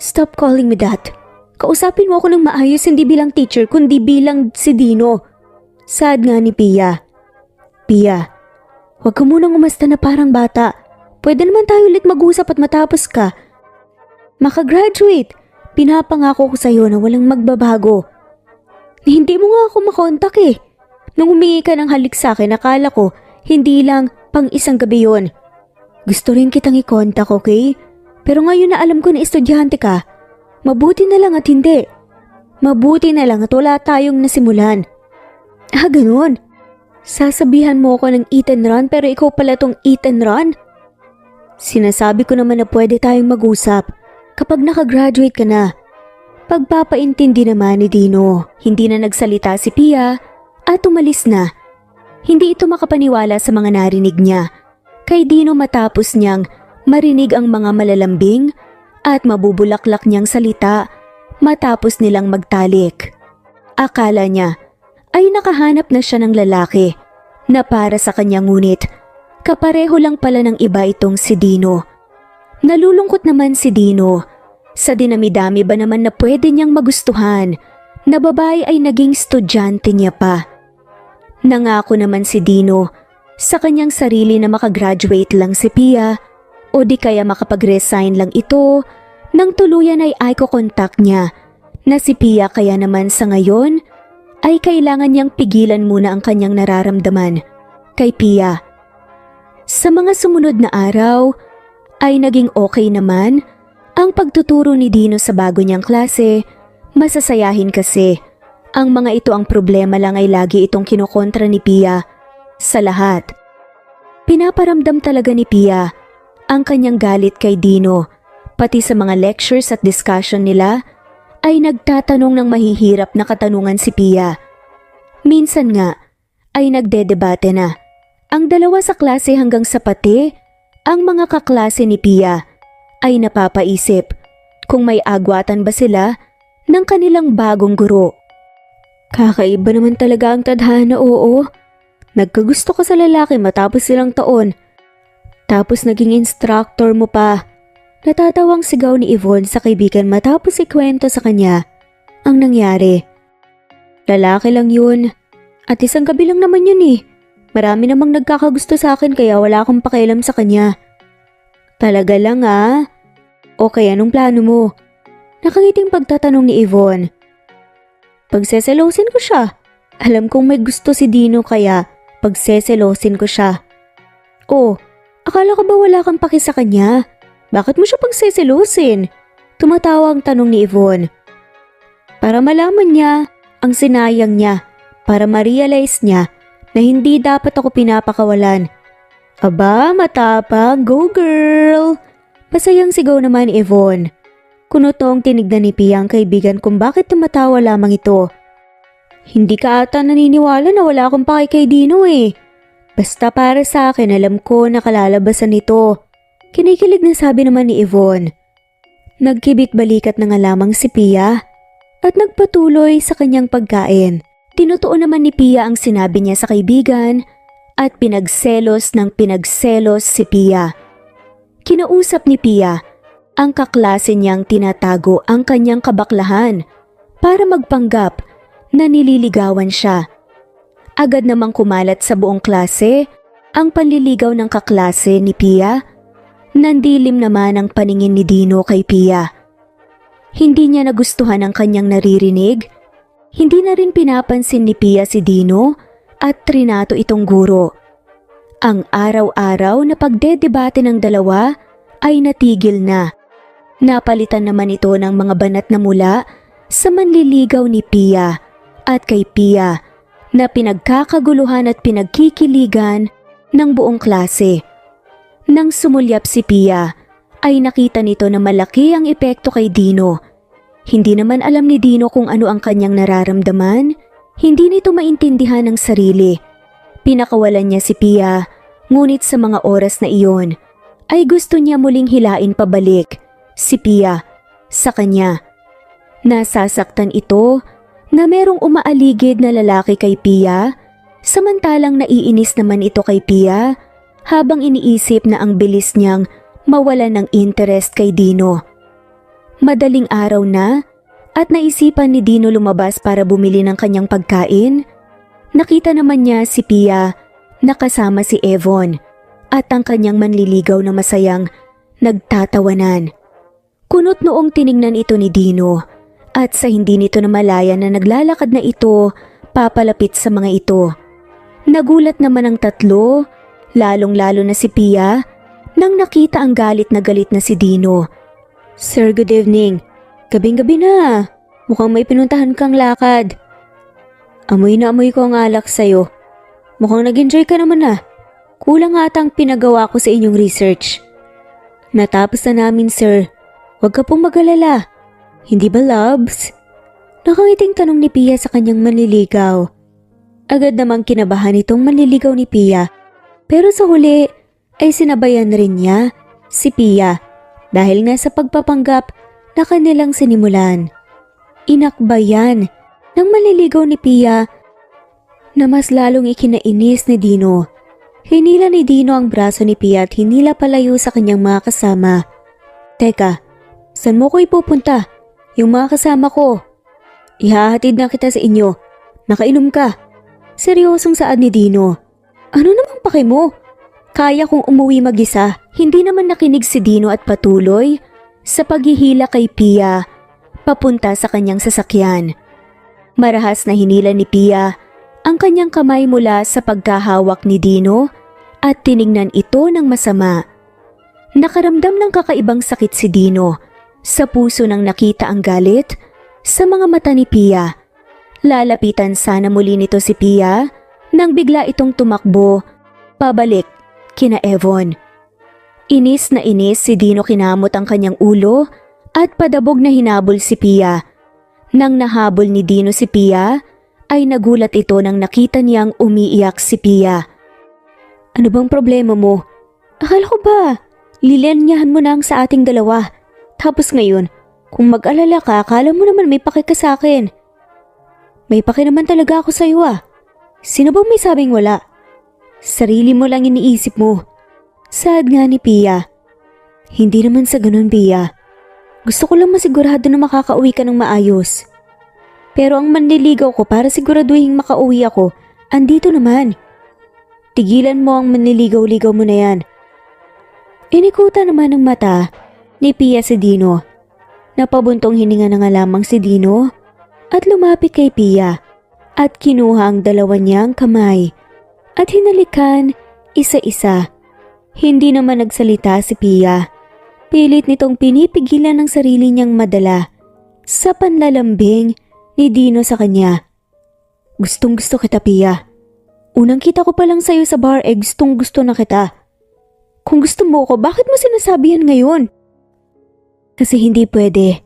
stop calling me that. Kausapin mo ako ng maayos, hindi bilang teacher kundi bilang si Dino. Sad nga ni Pia. Pia, huwag ka munang umasta na parang bata. Pwede naman tayo ulit mag-usap at matapos ka. Makagraduate, pinapangako ko sa'yo na walang magbabago. Hindi mo nga ako makontak Nung humingi ka ng halik sa akin, akala ko hindi lang pang isang gabi yon. Gusto rin kitang i-contact, okay? Pero ngayon na alam ko na estudyante ka, mabuti na lang at hindi. Mabuti na lang at wala tayong nasimulan. Ganun. Sasabihan mo ako ng eat and run pero ikaw pala tong eat and run? Sinasabi ko naman na pwede tayong mag-usap kapag nakagraduate ka na. Pagpapaintindi naman ni Dino, hindi na nagsalita si Pia at umalis na. Hindi ito makapaniwala sa mga narinig niya. Kay Dino matapos niyang marinig ang mga malalambing at mabubulaklak niyang salita matapos nilang magtalik. Akala niya ay nakahanap na siya ng lalaki na para sa kanya, ngunit kapareho lang pala ng iba itong si Dino. Nalulungkot naman si Dino. Sa dinami-dami ba naman na pwede niyang magustuhan na babae ay naging estudyante niya pa. Nangako naman si Dino sa kanyang sarili na makagraduate lang si Pia o di kaya makapag-resign lang ito nang tuluyan ay eye-contact niya na si Pia, kaya naman sa ngayon ay kailangan niyang pigilan muna ang kanyang nararamdaman kay Pia. Sa mga sumunod na araw ay naging okay naman ang pagtuturo ni Dino sa bago niyang klase. Masasayahin kasi. Ang mga ito, ang problema lang ay lagi itong kinokontra ni Pia sa lahat. Pinaparamdam talaga ni Pia ang kanyang galit kay Dino. Pati sa mga lectures at discussion nila ay nagtatanong ng mahihirap na katanungan si Pia. Minsan nga ay nagdedebate na ang dalawa sa klase hanggang sa pati ang mga kaklase ni Pia ay napapaisip kung may agwatan ba sila ng kanilang bagong guro. Kakaiba naman talaga ang tadhana, oo. Nagkagusto ka sa lalaki matapos silang taon. Tapos naging instructor mo pa. Natatawang sigaw ni Yvonne sa kaibigan matapos ikwento sa kanya ang nangyari. Lalaki lang yun. At isang gabi lang naman yun eh. Marami namang nagkakagusto sa akin kaya wala akong pakialam sa kanya. Talaga lang ah. Okay, anong plano mo? Nakangiting pagtatanong ni Yvonne. Pagseselosin ko siya. Alam kong may gusto si Dino kaya pagseselosin ko siya. Oh, akala ko ba wala kang paki sa kanya? Bakit mo siya pagseselosin? Tumatawa ang tanong ni Yvonne. Para malaman niya ang sinayang niya, para ma-realize niya na hindi dapat ako pinapakawalan. Aba, matapang, go girl! Masayang sigaw naman ni Yvonne. Kunotong tinignan ni Pia ang kaibigan kung bakit tumatawa lamang ito. Hindi ka ata naniniwala na wala akong paki kay Dino eh. Basta para sa akin alam ko na kalalabasan nito. Kinikilig na sabi naman ni Yvonne. Nagkibit balikat na nga lamang si Pia at nagpatuloy sa kanyang pagkain. Tinutuon naman ni Pia ang sinabi niya sa kaibigan at pinagselos ng pinagselos si Pia. Kinausap ni Pia ang kaklase niyang tinatago ang kanyang kabaklahan para magpanggap na nililigawan siya. Agad namang kumalat sa buong klase ang panliligaw ng kaklase ni Pia. Nandilim naman ang paningin ni Dino kay Pia. Hindi niya nagustuhan ang kanyang naririnig. Hindi na rin pinapansin ni Pia si Dino at trinato itong guro. Ang araw-araw na pagdedebate ng dalawa ay natigil na. Napalitan naman ito ng mga banat na mula sa manliligaw ni Pia at kay Pia na pinagkakaguluhan at pinagkikiligan ng buong klase. Nang sumulyap si Pia, ay nakita nito na malaki ang epekto kay Dino. Hindi naman alam ni Dino kung ano ang kanyang nararamdaman, hindi nito maintindihan ang sarili. Pinakawalan niya si Pia, ngunit sa mga oras na iyon, ay gusto niya muling hilain pabalik si Pia sa kanya. Nasasaktan ito na merong umaaligid na lalaki kay Pia, samantalang naiinis naman ito kay Pia habang iniisip na ang bilis niyang mawalan ng interest kay Dino. Madaling araw na at naisipan ni Dino lumabas para bumili ng kanyang pagkain. Nakita naman niya si Pia na kasama si Yvonne at ang kanyang manliligaw na masayang nagtatawanan. Kunot noong tiningnan ito ni Dino at sa hindi nito namalayan na naglalakad na ito papalapit sa mga ito. Nagulat naman ang tatlo, lalong-lalo na si Pia, nang nakita ang galit na si Dino. Sir, good evening. Gabing-gabi na. Mukhang may pinuntahan kang lakad. Amoy na amoy ko ang alak sa'yo. Mukhang nag-enjoy ka naman na. Kulang atang pinagawa ko sa inyong research. Natapos na namin, sir. Huwag ka pong mag-alala. Hindi ba, loves? Nakangiting tanong ni Pia sa kanyang manliligaw. Agad namang kinabahan itong manliligaw ni Pia. Pero sa huli ay sinabayan rin niya si Pia dahil nga sa pagpapanggap na kanilang sinimulan. Inakbayan ng manliligaw ni Pia na mas lalong ikinainis ni Dino. Hinila ni Dino ang braso ni Pia at hinila palayo sa kanyang mga kasama. Teka, saan mo ko ipupunta? Yung mga kasama ko. Ihahatid na kita sa inyo. Nakainom ka. Seryosong saad ni Dino. Ano namang pake mo? Kaya kong umuwi mag-isa. Hindi naman nakinig si Dino at patuloy sa paghihila kay Pia papunta sa kanyang sasakyan. Marahas na hinila ni Pia ang kanyang kamay mula sa pagkahawak ni Dino at tiningnan ito ng masama. Nakaramdam ng kakaibang sakit si Dino sa puso nang nakita ang galit sa mga mata ni Pia. Lalapitan sana muli nito si Pia nang bigla itong tumakbo pabalik kina Yvonne. Inis na inis si Dino, kinamot ang kanyang ulo at padabog na hinabol si Pia. Nang nahabol ni Dino si Pia, ay nagulat ito nang nakita niyang umiiyak si Pia. Ano bang problema mo? Akala ko ba, lilenyahan mo na ang sa ating dalawa. Tapos ngayon, kung mag-alala ka, akala mo naman may paki ka sa akin. May paki naman talaga ako sa'yo ah. Sino bang may sabing wala? Sarili mo lang iniisip mo. Saad nga ni Pia. Hindi naman sa ganun, Pia. Gusto ko lang masigurado na makakauwi ka ng maayos. Pero ang manliligaw ko para siguraduhin makauwi ako, andito naman. Tigilan mo ang manliligaw-ligaw mo na yan. Inikutan naman ng mata ni Pia si Dino. Napabuntong hininga na nga lamang si Dino at lumapit kay Pia at kinuha ang dalawa niyang kamay at hinalikan isa-isa. Hindi naman nagsalita si Pia. Pilit nitong pinipigilan ng sarili niyang madala sa panlalambing ni Dino sa kanya. Gustong gusto kita, Pia. Unang kita ko pa lang sa'yo sa bar gustong gusto na kita. Kung gusto mo ko, bakit mo sinasabi yan ngayon? Kasi hindi pwede.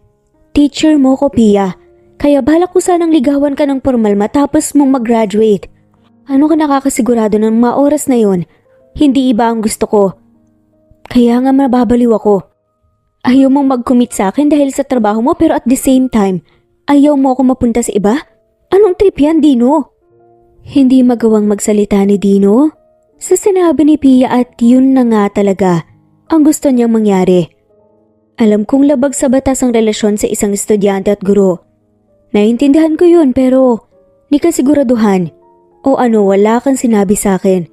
Teacher mo ko, Pia. Kaya balak ko sanang ligawan ka ng formal matapos mong mag-graduate. Ano ka nakakasigurado ng mga oras na yon? Hindi iba ang gusto ko. Kaya nga mababaliw ako. Ayaw mong mag-commit sa akin dahil sa trabaho mo pero at the same time, ayaw mo ako mapunta sa iba? Anong trip yan, Dino? Hindi magawang magsalita ni Dino sa sinabi ni Pia at yun na nga talaga ang gusto niyang mangyari. Alam kong labag sa batas ang relasyon sa isang estudyante at guro. Naiintindihan ko yun pero di ka siguraduhan o ano wala kang sinabi sa akin.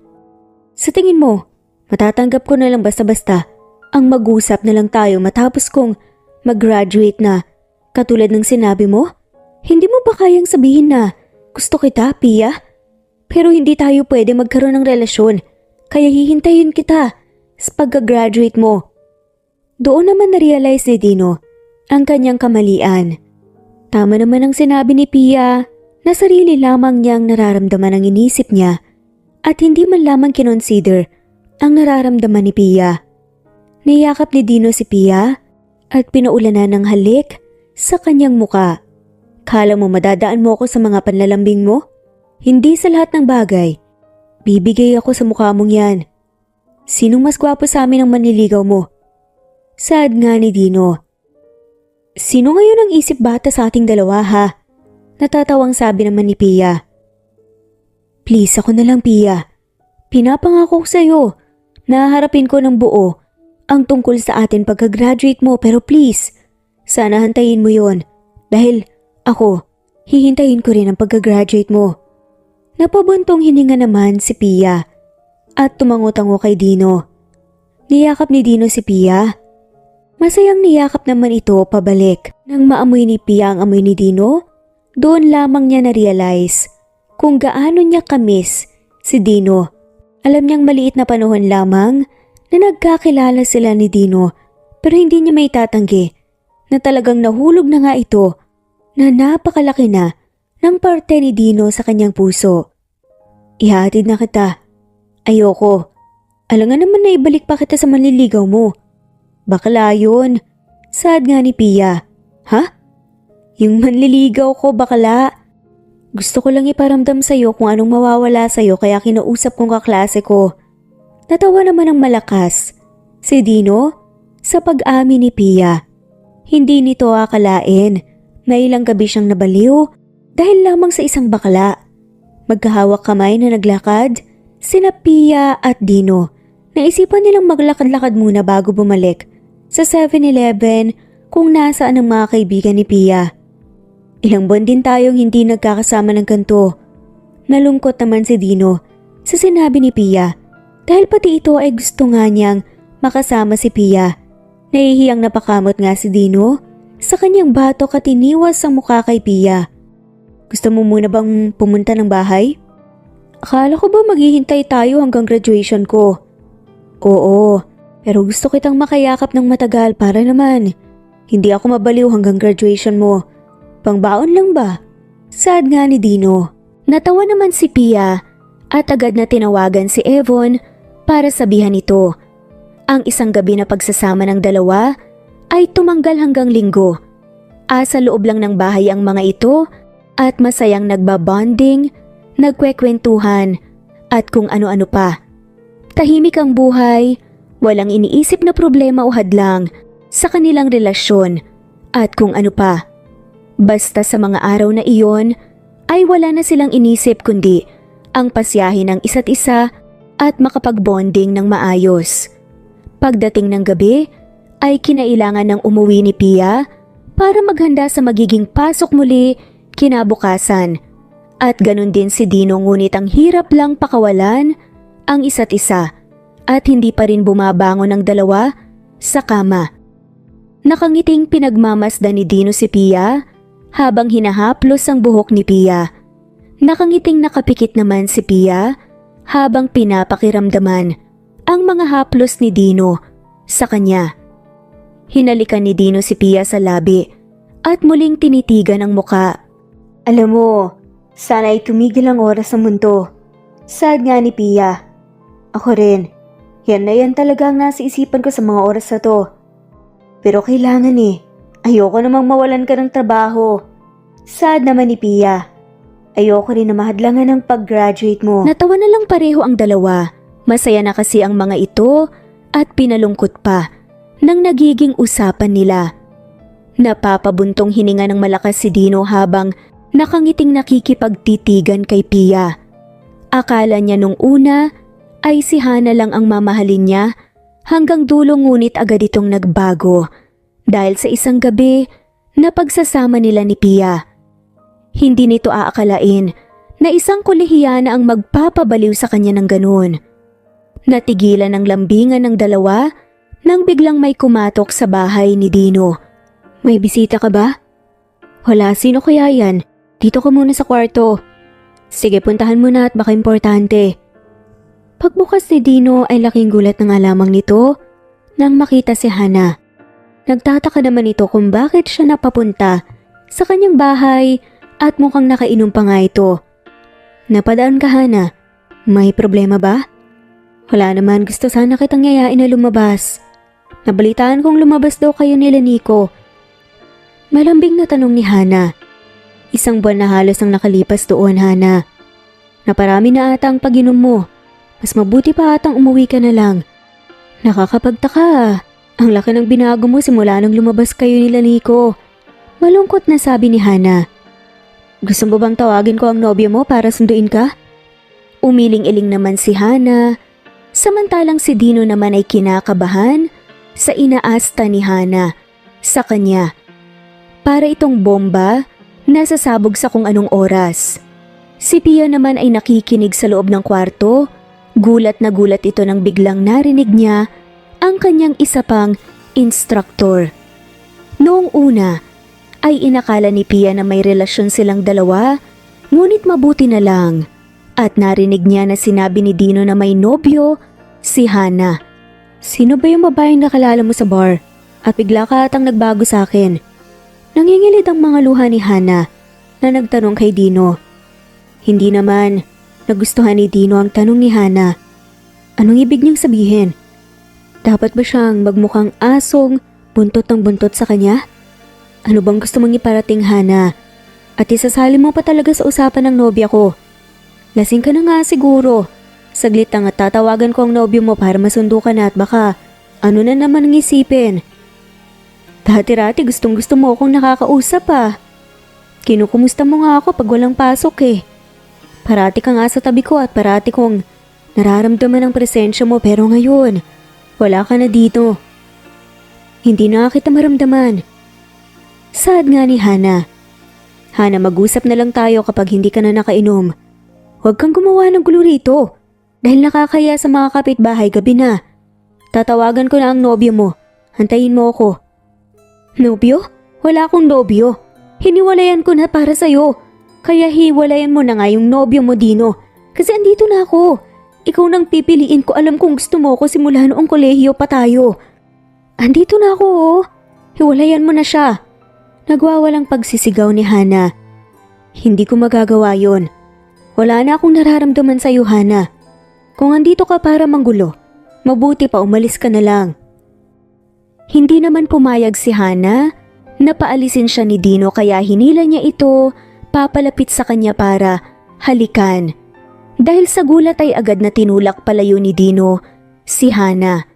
Sa tingin mo, matatanggap ko na lang basta-basta ang mag-usap na lang tayo matapos kong mag-graduate na katulad ng sinabi mo? Hindi mo ba kayang sabihin na gusto kita, Pia? Pero hindi tayo pwede magkaroon ng relasyon, kaya hihintayin kita sa pagka-graduate mo. Doon naman na-realize ni Dino ang kanyang kamalian. Tama naman ang sinabi ni Pia na sarili lamang niyang nararamdaman ang inisip niya at hindi man lamang kinonsider ang nararamdaman ni Pia. Niyakap ni Dino si Pia at pinaulanan ng halik sa kanyang muka. Kala mo madadaan mo ako sa mga panlalambing mo? Hindi sa lahat ng bagay. Bibigay ako sa mukha mong yan. Sinong mas gwapo sa amin ang manliligaw mo? Sad nga ni Dino. Sino ngayon ang isip bata sa ating dalawa ha? Natatawang sabi naman ni Pia. Please ako na lang, Pia. Pinapangako ko sa'yo. Nahaharapin ko ng buo ang tungkol sa atin pagka-graduate mo pero please, sana hantayin mo yon. Dahil ako, hihintayin ko rin ang pagka-graduate mo. Napabuntong hininga naman si Pia at tumango-tango kay Dino. Niyakap ni Dino si Pia. Masayang niyakap naman ito pabalik. Nang maamoy ni Pia ang amoy ni Dino, doon lamang niya na-realize kung gaano niya kamiss si Dino. Alam niyang maliit na panahon lamang na nagkakilala sila ni Dino pero hindi niya may tatanggi na talagang nahulog na nga ito na napakalaki na ng parte ni Dino sa kanyang puso. Ihatid na kita. Ayoko. Alangan naman na ibalik pa kita sa manliligaw mo. Bakla yun. Sad nga ni Pia. Ha? Yung manliligaw ko, bakla. Gusto ko lang iparamdam sa'yo kung anong mawawala sa'yo kaya kinausap kong kaklase ko. Natawa naman ng malakas si Dino sa pag-amin ni Pia. Hindi nito akalain na ilang gabi siyang nabaliw dahil lamang sa isang bakla. Magkahawak kamay na naglakad sina Pia at Dino. Naisipan nilang maglakad-lakad muna bago bumalik sa 7-Eleven kung nasaan ang mga kaibigan ni Pia. Ilang buwan din tayong hindi nagkakasama ng ganito. Nalungkot naman si Dino sa sinabi ni Pia dahil pati ito ay gusto nga niyang makasama si Pia. Nahihiyang napakamot nga si Dino sa kanyang batok at iniwas ang mukha kay Pia. Gusto mo muna bang pumunta ng bahay? Akala ko ba maghihintay tayo hanggang graduation ko? Oo, pero gusto kitang makayakap ng matagal para naman hindi ako mabaliw hanggang graduation mo. Pangbaon lang ba? Sad nga ni Dino. Natawa naman si Pia at agad na tinawagan si Evon para sabihan ito. Ang isang gabi na pagsasama ng dalawa ay tumanggal hanggang linggo. Sa loob lang ng bahay ang mga ito at masayang nagbabonding, nagkwekwentuhan at kung ano-ano pa. Tahimik ang buhay, walang iniisip na problema o hadlang sa kanilang relasyon at kung ano pa. Basta sa mga araw na iyon ay wala na silang inisip kundi ang pasyahin ng isa't isa at makapagbonding ng maayos. Pagdating ng gabi ay kinailangan ng umuwi ni Pia para maghanda sa magiging pasok muli kinabukasan. At ganun din si Dino, ngunit ang hirap lang pakawalan ang isa't isa at hindi pa rin bumabangon ng dalawa sa kama. Nakangiting pinagmamasdan ni Dino si Pia habang hinahaplos ang buhok ni Pia. Nakangiting nakapikit naman si Pia habang pinapakiramdaman ang mga haplos ni Dino sa kanya. Hinalikan ni Dino si Pia sa labi at muling tinitigan ang muka. Alam mo, sana ay tumigil ang oras sa mundo. Sad nga ni Pia. Ako rin. Yan na yan talaga ang nasa isipan ko sa mga oras na to. Pero kailangan Ayoko namang mawalan ka ng trabaho. Sad naman ni Pia. Ayoko rin na mahadlangan ng pag-graduate mo. Natawa na lang pareho ang dalawa. Masaya na kasi ang mga ito at pinalungkot pa nang nagiging usapan nila. Napapabuntong hininga ng malakas si Dino habang nakangiting nakikipagtitigan kay Pia. Akala niya nung una ay si Hana lang ang mamahalin niya hanggang dulo, ngunit agad itong nagbago dahil sa isang gabi na pagsasama nila ni Pia. Hindi nito aakalain na isang kolehiyana ang magpapabaliw sa kanya ng ganun. Natigilan ang lambingan ng dalawa nang biglang may kumatok sa bahay ni Dino. May bisita ka ba? Wala, sino kaya yan? Dito ka muna sa kwarto. Sige, puntahan mo na at baka importante. Pagbukas ni Dino ay laking gulat ng alamang nito nang makita si Hana. Nagtataka naman ito kung bakit siya napapunta sa kanyang bahay at mukhang nakainom pa nga ito. Napadaan ka, Hana? May problema ba? Wala naman, gusto sana kitang yayain na lumabas. Nabalitaan kong lumabas daw kayo nila Nico. Malambing na tanong ni Hana. Isang buwan na halos ang nakalipas doon, Hana. Naparami na ata ang pag-inom mo. Mas mabuti pa atang umuwi ka na lang. Nakakapagtaka. Ang laki ng binago mo simula nang lumabas kayo nila Nico. Malungkot na sabi ni Hana. Gusto mo bang tawagin ko ang nobyo mo para sunduin ka? Umiling-iling naman si Hana. Samantalang si Dino naman ay kinakabahan sa inaasta ni Hana sa kanya. Para itong bomba na sasabog sa kung anong oras. Si Pia naman ay nakikinig sa loob ng kwarto. Gulat na gulat ito nang biglang narinig niya ang kanyang isa pang instruktor. Noong una ay inakala ni Pia na may relasyon silang dalawa, ngunit mabuti na lang at narinig niya na sinabi ni Dino na may nobyo si Hana. Sino ba yung babaeng nakalala mo sa bar at bigla ka atang nagbago sa akin? Nangingilid ang mga luha ni Hana na nagtanong kay Dino. Hindi naman. Nagustuhan ni Dino ang tanong ni Hana. Anong ibig niyang sabihin? Dapat ba siyang magmukhang asong buntot ng buntot sa kanya? Ano bang gusto mong iparating, Hana? At isasali mo pa talaga sa usapan ng nobya ko. Lasing ka na nga siguro. Saglit lang at tatawagan ko ang nobyo mo para masundo ka na at baka ano na naman ang isipin. Dati-rati gustong-gusto mo akong nakakausap Kinukumusta mo nga ako pag walang pasok Parati ka nga sa tabi ko at parati kong nararamdaman ang presensya mo, pero ngayon, wala ka na dito. Hindi na kita maramdaman. Sad nga ni Hana. Hana, mag-usap na lang tayo kapag hindi ka na nakainom. Huwag kang gumawa ng gulo rito dahil nakakaya sa mga kapitbahay gabi na. Tatawagan ko na ang nobyo mo. Hantayin mo ako. Nobyo? Wala akong nobyo. Hiniwalayan ko na para sa'yo. Kaya hiwalayan mo na nga yung nobyo mo, Dino. Kasi andito na ako. Ikaw nang pipiliin ko, alam kong gusto mo ko simula noong kolehiyo pa tayo. Andito na ako Hiwalayan mo na siya. Nagwawalang pagsisigaw ni Hana. Hindi ko magagawa yon. Wala na akong nararamdaman sa'yo, Hana. Kung andito ka para manggulo, mabuti pa umalis ka na lang. Hindi naman pumayag si Hana na paalisin siya ni Dino, kaya hinila niya ito papalapit sa kanya para halikan. Dahil sa gulat ay agad na tinulak palayo ni Dino si Hana.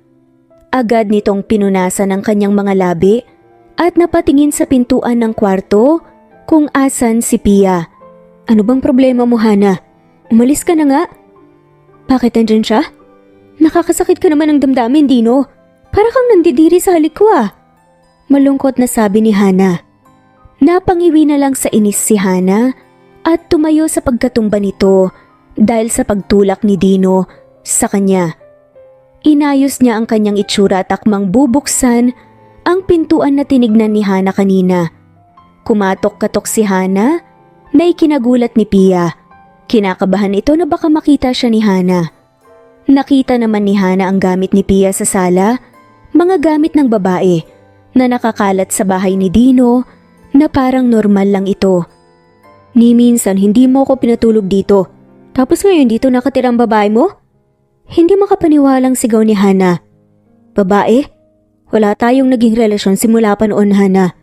Agad nitong pinunasan ang kanyang mga labi at napatingin sa pintuan ng kwarto kung asan si Pia. Ano bang problema mo, Hana? Umalis ka na nga. Bakit nandyan siya? Nakakasakit ka naman ng damdamin, Dino. Para kang nandidiri sa halik ko Malungkot na sabi ni Hana. Napangiwi na lang sa inis si Hana at tumayo sa pagkatumba nito dahil sa pagtulak ni Dino sa kanya. Inayos niya ang kanyang itsura at akmang bubuksan ang pintuan na tinignan ni Hana kanina. Kumatok-katok si Hana na ikinagulat ni Pia. Kinakabahan ito na baka makita siya ni Hana. Nakita naman ni Hana ang gamit ni Pia sa sala, mga gamit ng babae na nakakalat sa bahay ni Dino na parang normal lang ito. Ni minsan hindi mo ako pinatulog dito, tapos ngayon dito nakatira ang babae mo? Hindi makapaniwalang sigaw ni Hana. Babae? Wala tayong naging relasyon simula pa noon, Hana.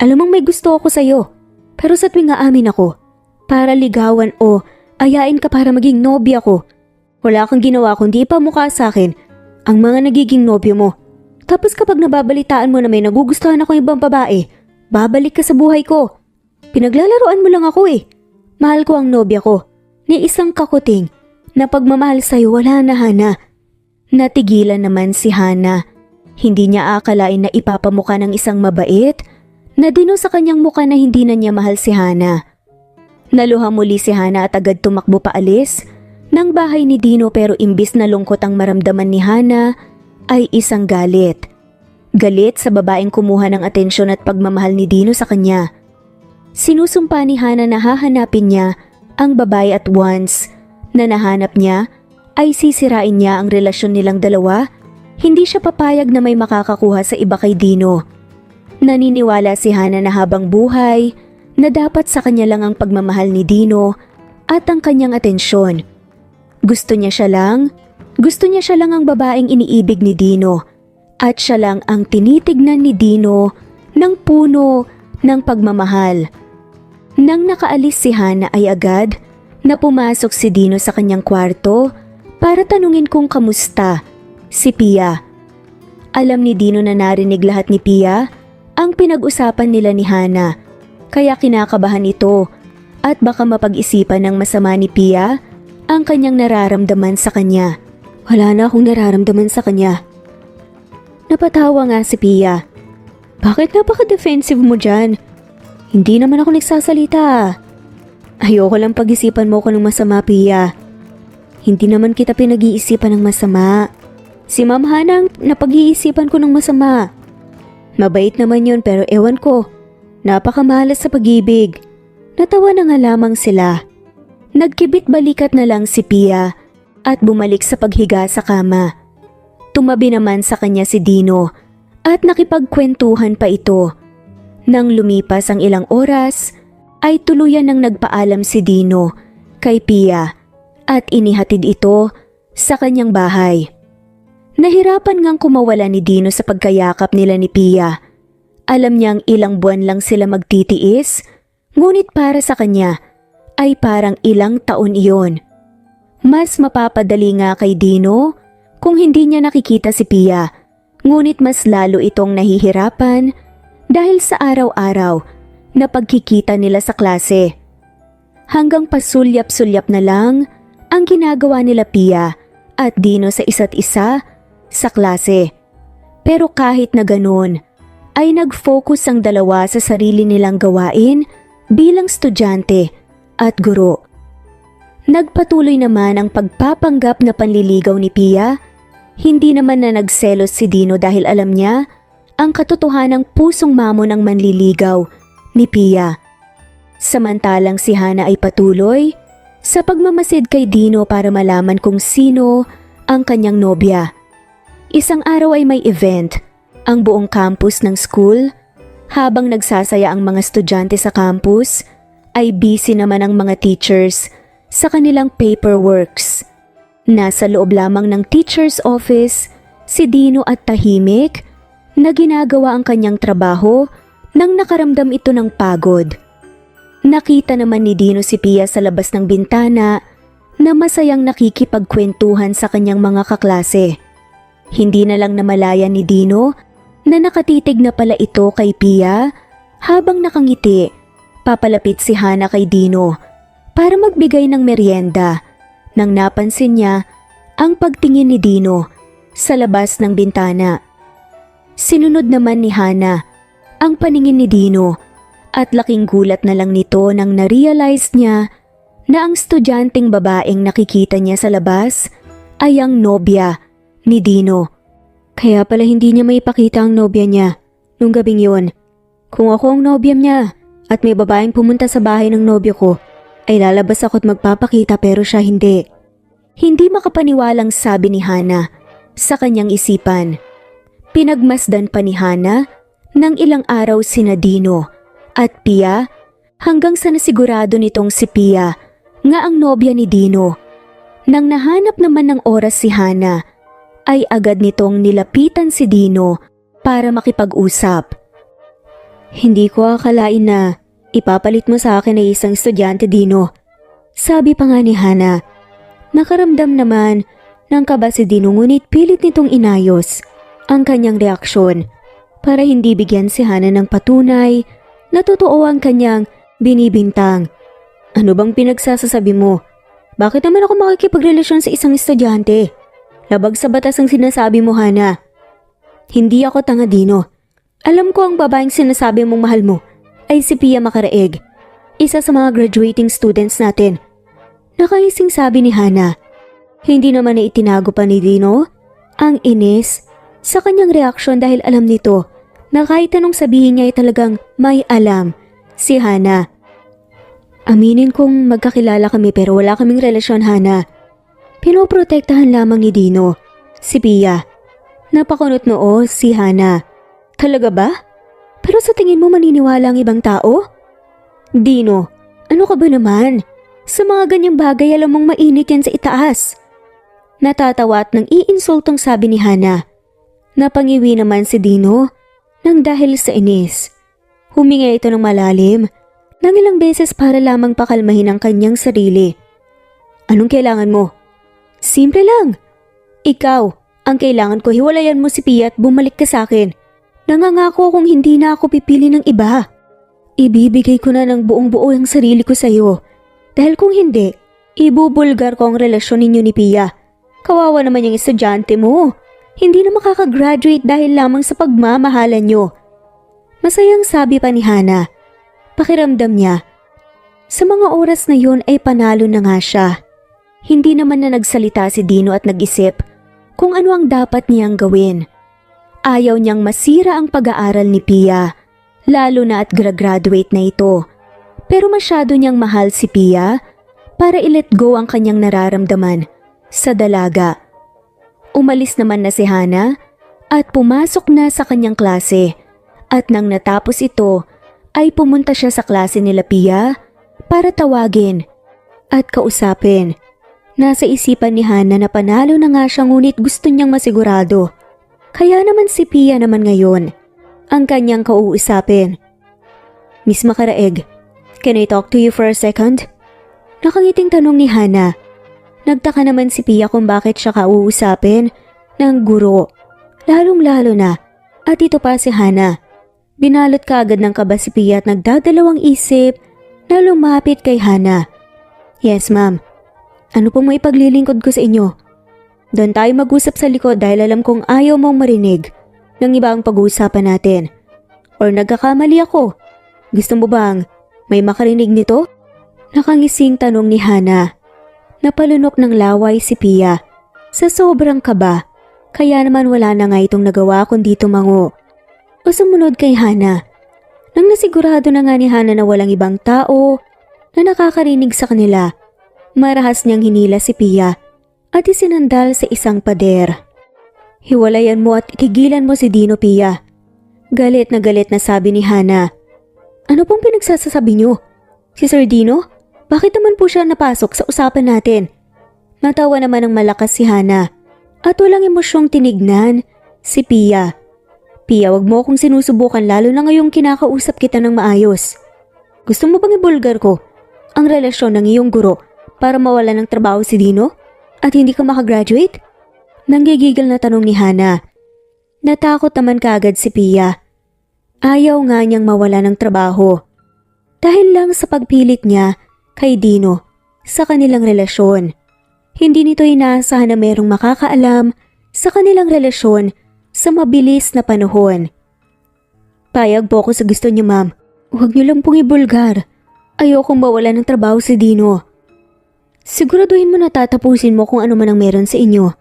Alam mong may gusto ako sa'yo, pero sa tuwing aamin ako, para ligawan o ayain ka para maging nobya ko. Wala kang ginawa kundi ipamukha sa akin ang mga nagiging nobyo mo. Tapos kapag nababalitaan mo na may nagugustuhan ako ibang babae, babalik ka sa buhay ko. Pinaglalaroan mo lang ako eh. Mahal ko ang nobya ko. Ni isang kakuting na pagmamahal sa'yo wala na, Hana. Natigilan naman si Hana. Hindi niya akalain na ipapamukha ng isang mabait na dino sa kanyang muka na hindi na niya mahal si Hana. Naluha muli si Hana at agad tumakbo paalis ng bahay ni Dino, pero imbis na lungkot ang maramdaman ni Hana ay isang galit. Galit sa babaeng kumuha ng atensyon at pagmamahal ni Dino sa kanya. Sinusumpa ni Hana na hahanapin niya ang babae at once na nahanap niya ay sisirain niya ang relasyon nilang dalawa. Hindi siya papayag na may makakakuha sa iba kay Dino. Naniniwala si Hana na habang buhay na dapat sa kanya lang ang pagmamahal ni Dino at ang kanyang atensyon. Gusto niya siya lang ang babaeng iniibig ni Dino at siya lang ang tinitignan ni Dino ng puno ng pagmamahal. Nang nakaalis si Hana ay agad na pumasok si Dino sa kanyang kwarto para tanungin kung kamusta si Pia. Alam ni Dino na narinig lahat ni Pia ang pinag-usapan nila ni Hana, kaya kinakabahan ito at baka mapag-isipan ng masama ni Pia ang kanyang nararamdaman sa kanya. Wala na akong nararamdaman sa kanya. Napatawa nga si Pia. Bakit napaka-defensive mo dyan? Hindi naman ako nagsasalita. Ayoko lang pag-isipan mo ko ng masama, Pia. Hindi naman kita pinag-iisipan ng masama. Si Ma'am Hana ang napag-iisipan ko ng masama. Mabait naman yun pero ewan ko, napakamalas sa pag-ibig. Natawa na nga lamang sila. Nagkibit balikat na lang si Pia at bumalik sa paghiga sa kama. Tumabi naman sa kanya si Dino at nakipagkwentuhan pa ito. Nang lumipas ang ilang oras, ay tuluyan nang nagpaalam si Dino kay Pia at inihatid ito sa kanyang bahay. Nahirapan ngang kumawala ni Dino sa pagkayakap nila ni Pia. Alam niyang ilang buwan lang sila magtitiis, ngunit para sa kanya ay parang ilang taon iyon. Mas mapapadali nga kay Dino kung hindi niya nakikita si Pia, ngunit mas lalo itong nahihirapan dahil sa araw-araw na pagkikita nila sa klase. Hanggang pasulyap-sulyap na lang ang ginagawa nila Pia at Dino sa isa't isa sa klase. Pero kahit na ganun, ay nag-focus ang dalawa sa sarili nilang gawain bilang estudyante at guro. Nagpatuloy naman ang pagpapanggap na panliligaw ni Pia. Hindi naman na nagselos si Dino dahil alam niya ang katotohanang pusong mamo ng manliligaw ni Pia. Samantalang si Hana ay patuloy sa pagmamasid kay Dino para malaman kung sino ang kanyang nobya. Isang araw ay may event, ang buong campus ng school. Habang nagsasaya ang mga estudyante sa campus, ay busy naman ang mga teachers sa kanilang paperworks. Nasa loob lamang ng teacher's office, si Dino at tahimik na ginagawa ang kanyang trabaho nang nakaramdam ito ng pagod. Nakita naman ni Dino si Pia sa labas ng bintana na masayang nakikipagkwentuhan sa kanyang mga kaklase. Hindi na lang namalayan ni Dino na nakatitig na pala ito kay Pia. Habang nakangiti, papalapit si Hana kay Dino para magbigay ng merienda nang napansin niya ang pagtingin ni Dino sa labas ng bintana. Sinunod naman ni Hana ang paningin ni Dino At laking gulat na lang nito nang na-realize niya na ang estudyanteng babaeng nakikita niya sa labas ay ang nobya ni Dino. Kaya pala hindi niya maipakita ang nobya niya nung gabing yun. Kung ako ang nobya niya at may babaeng pumunta sa bahay ng nobyo ko, ay lalabas ako at magpapakita pero siya hindi. Hindi makapaniwalang sabi ni Hana sa kanyang isipan. Pinagmasdan pa ni Hana ng ilang araw sina Dino at Pia hanggang sa nasigurado nitong si Pia nga ang nobya ni Dino. Nang nahanap naman ng oras si Hana, ay agad nitong nilapitan si Dino para makipag-usap. Hindi ko akalain na ipapalit mo sa akin ay isang estudyante, Dino. Sabi pa nga ni Hana. Nakaramdam naman ng kaba si Dino ngunit pilit nitong inayos ang kanyang reaksyon para hindi bigyan si Hana ng patunay na totoo ang kanyang binibintang. Ano bang pinagsasasabi mo? Bakit naman ako makikipagrelasyon sa isang estudyante? Labag sa batas ang sinasabi mo, Hana. Hindi ako tanga, Dino. Alam ko ang babaeng sinasabi mong mahal mo ay si Pia Macaraeg, isa sa mga graduating students natin. Nakaising sabi ni Hana. Hindi naman na itinago pa ni Dino ang inis sa kanyang reaksyon dahil alam nito na kahit anong sabihin niya ay talagang may alam si Hana. Aminin kong magkakilala kami pero wala kaming relasyon, Hana. Pinoprotektahan lamang ni Dino si Pia. Napakunot noo si Hana. Talaga ba? Pero sa tingin mo maniniwala ang ibang tao? Dino, ano ka ba naman? Sa mga ganyang bagay alam mong mainit yan sa itaas. Natatawa at nang iinsultong sabi ni Hana. Napangiwi naman si Dino nang dahil sa inis. Huminga ito ng malalim nang ilang beses para lamang pakalmahin ang kanyang sarili. Anong kailangan mo? Simple lang. Ikaw, ang kailangan ko hiwalayan mo si Pia at bumalik ka sa akin. Nangangako kung hindi na ako pipili ng iba. Ibibigay ko na ng buong-buo ang sarili ko sa iyo. Dahil kung hindi, ibubulgar ko ang relasyon ninyo ni Pia. Kawawa naman yung estudyante mo. Hindi na makakagraduate dahil lamang sa pagmamahalan nyo. Masayang sabi pa ni Hana. Pakiramdam niya. Sa mga oras na yun ay panalo na nga siya. Hindi naman na nagsalita si Dino at nag-isip kung ano ang dapat niyang gawin. Ayaw niyang masira ang pag-aaral ni Pia, lalo na at graduate na ito. Pero masyado niyang mahal si Pia para i-let go ang kanyang nararamdaman sa dalaga. Umalis naman na si Hana at pumasok na sa kanyang klase at nang natapos ito ay pumunta siya sa klase nila Pia para tawagin at kausapin. Nasa isipan ni Hana na panalo na nga siya ngunit gusto niyang masigurado. Kaya naman si Pia naman ngayon ang kanyang kauusapin. Miss Macaraeg, can I talk to you for a second? Nakangiting tanong ni Hana. Nagtaka naman si Pia kung bakit siya kauusapin ng guro. Lalong-lalo na at ito pa si Hana. Binalot kaagad ng kaba si Pia at nagdadalawang isip na lumapit kay Hana. Yes ma'am, ano pong may paglilingkod ko sa inyo? Doon tayo mag-usap sa likod dahil alam kong ayaw mong marinig ng iba ang pag-uusapan natin. Or nagkakamali ako? Gusto mo bang may makarinig nito? Nakangising tanong ni Hana. Napalunok ng laway si Pia. Sa sobrang kaba, kaya naman wala na nga itong nagawa kundi tumango. O sumunod kay Hana. Nang nasigurado na nga ni Hana na walang ibang tao na nakakarinig sa kanila, marahas niyang hinila si Pia at isinandal sa isang pader. Hiwalayan mo at ikigilan mo si Dino, Pia. Galit na sabi ni Hana. Ano pong pinagsasasabi niyo? Si Sir Dino? Bakit naman po siya napasok sa usapan natin? Natawa naman ng malakas si Hana at walang emosyong tinignan si Pia. Pia, wag mo akong sinusubukan lalo na ngayong kinakausap kita ng maayos. Gusto mo bang ibulgar ko ang relasyon ng iyong guro para mawala ng trabaho si Dino at hindi ka makagraduate? Nanggigigil na tanong ni Hana. Natakot naman kaagad si Pia. Ayaw nga niyang mawala ng trabaho dahil lang sa pagpilit niya kay Dino sa kanilang relasyon. Hindi nito inaasahan na merong makakaalam sa kanilang relasyon sa mabilis na panahon. Payag po ako sa gusto niyo, ma'am. Huwag niyo lang pong ibulgar. Ayokong mawala ng trabaho si Dino. Siguraduhin mo na tatapusin mo kung ano man ang meron sa inyo.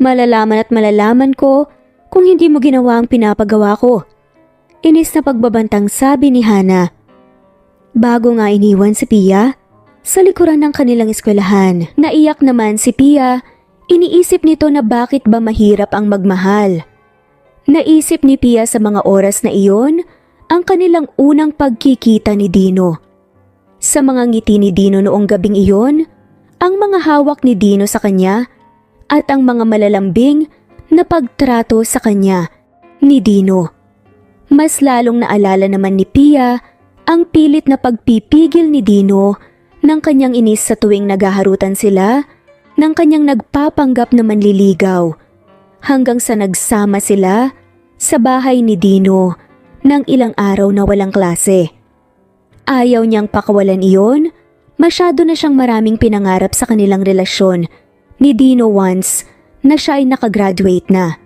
Malalaman at malalaman ko kung hindi mo ginawa ang pinapagawa ko. Inis na pagbabantang sabi ni Hana. Bago nga iniwan si Pia, sa likuran ng kanilang eskwelahan, naiyak naman si Pia. Iniisip nito na bakit ba mahirap ang magmahal. Naisip ni Pia sa mga oras na iyon ang kanilang unang pagkikita ni Dino. Sa mga ngiti ni Dino noong gabing iyon, ang mga hawak ni Dino sa kanya at ang mga malalambing na pagtrato sa kanya ni Dino. Mas lalong naalala naman ni Pia ang pilit na pagpipigil ni Dino ng kanyang inis sa tuwing naghaharutan sila ng kanyang nagpapanggap na manliligaw hanggang sa nagsama sila sa bahay ni Dino ng ilang araw na walang klase. Ayaw niyang pakawalan iyon, masyado na siyang maraming pinangarap sa kanilang relasyon ni Dino once na siya ay nakagraduate na.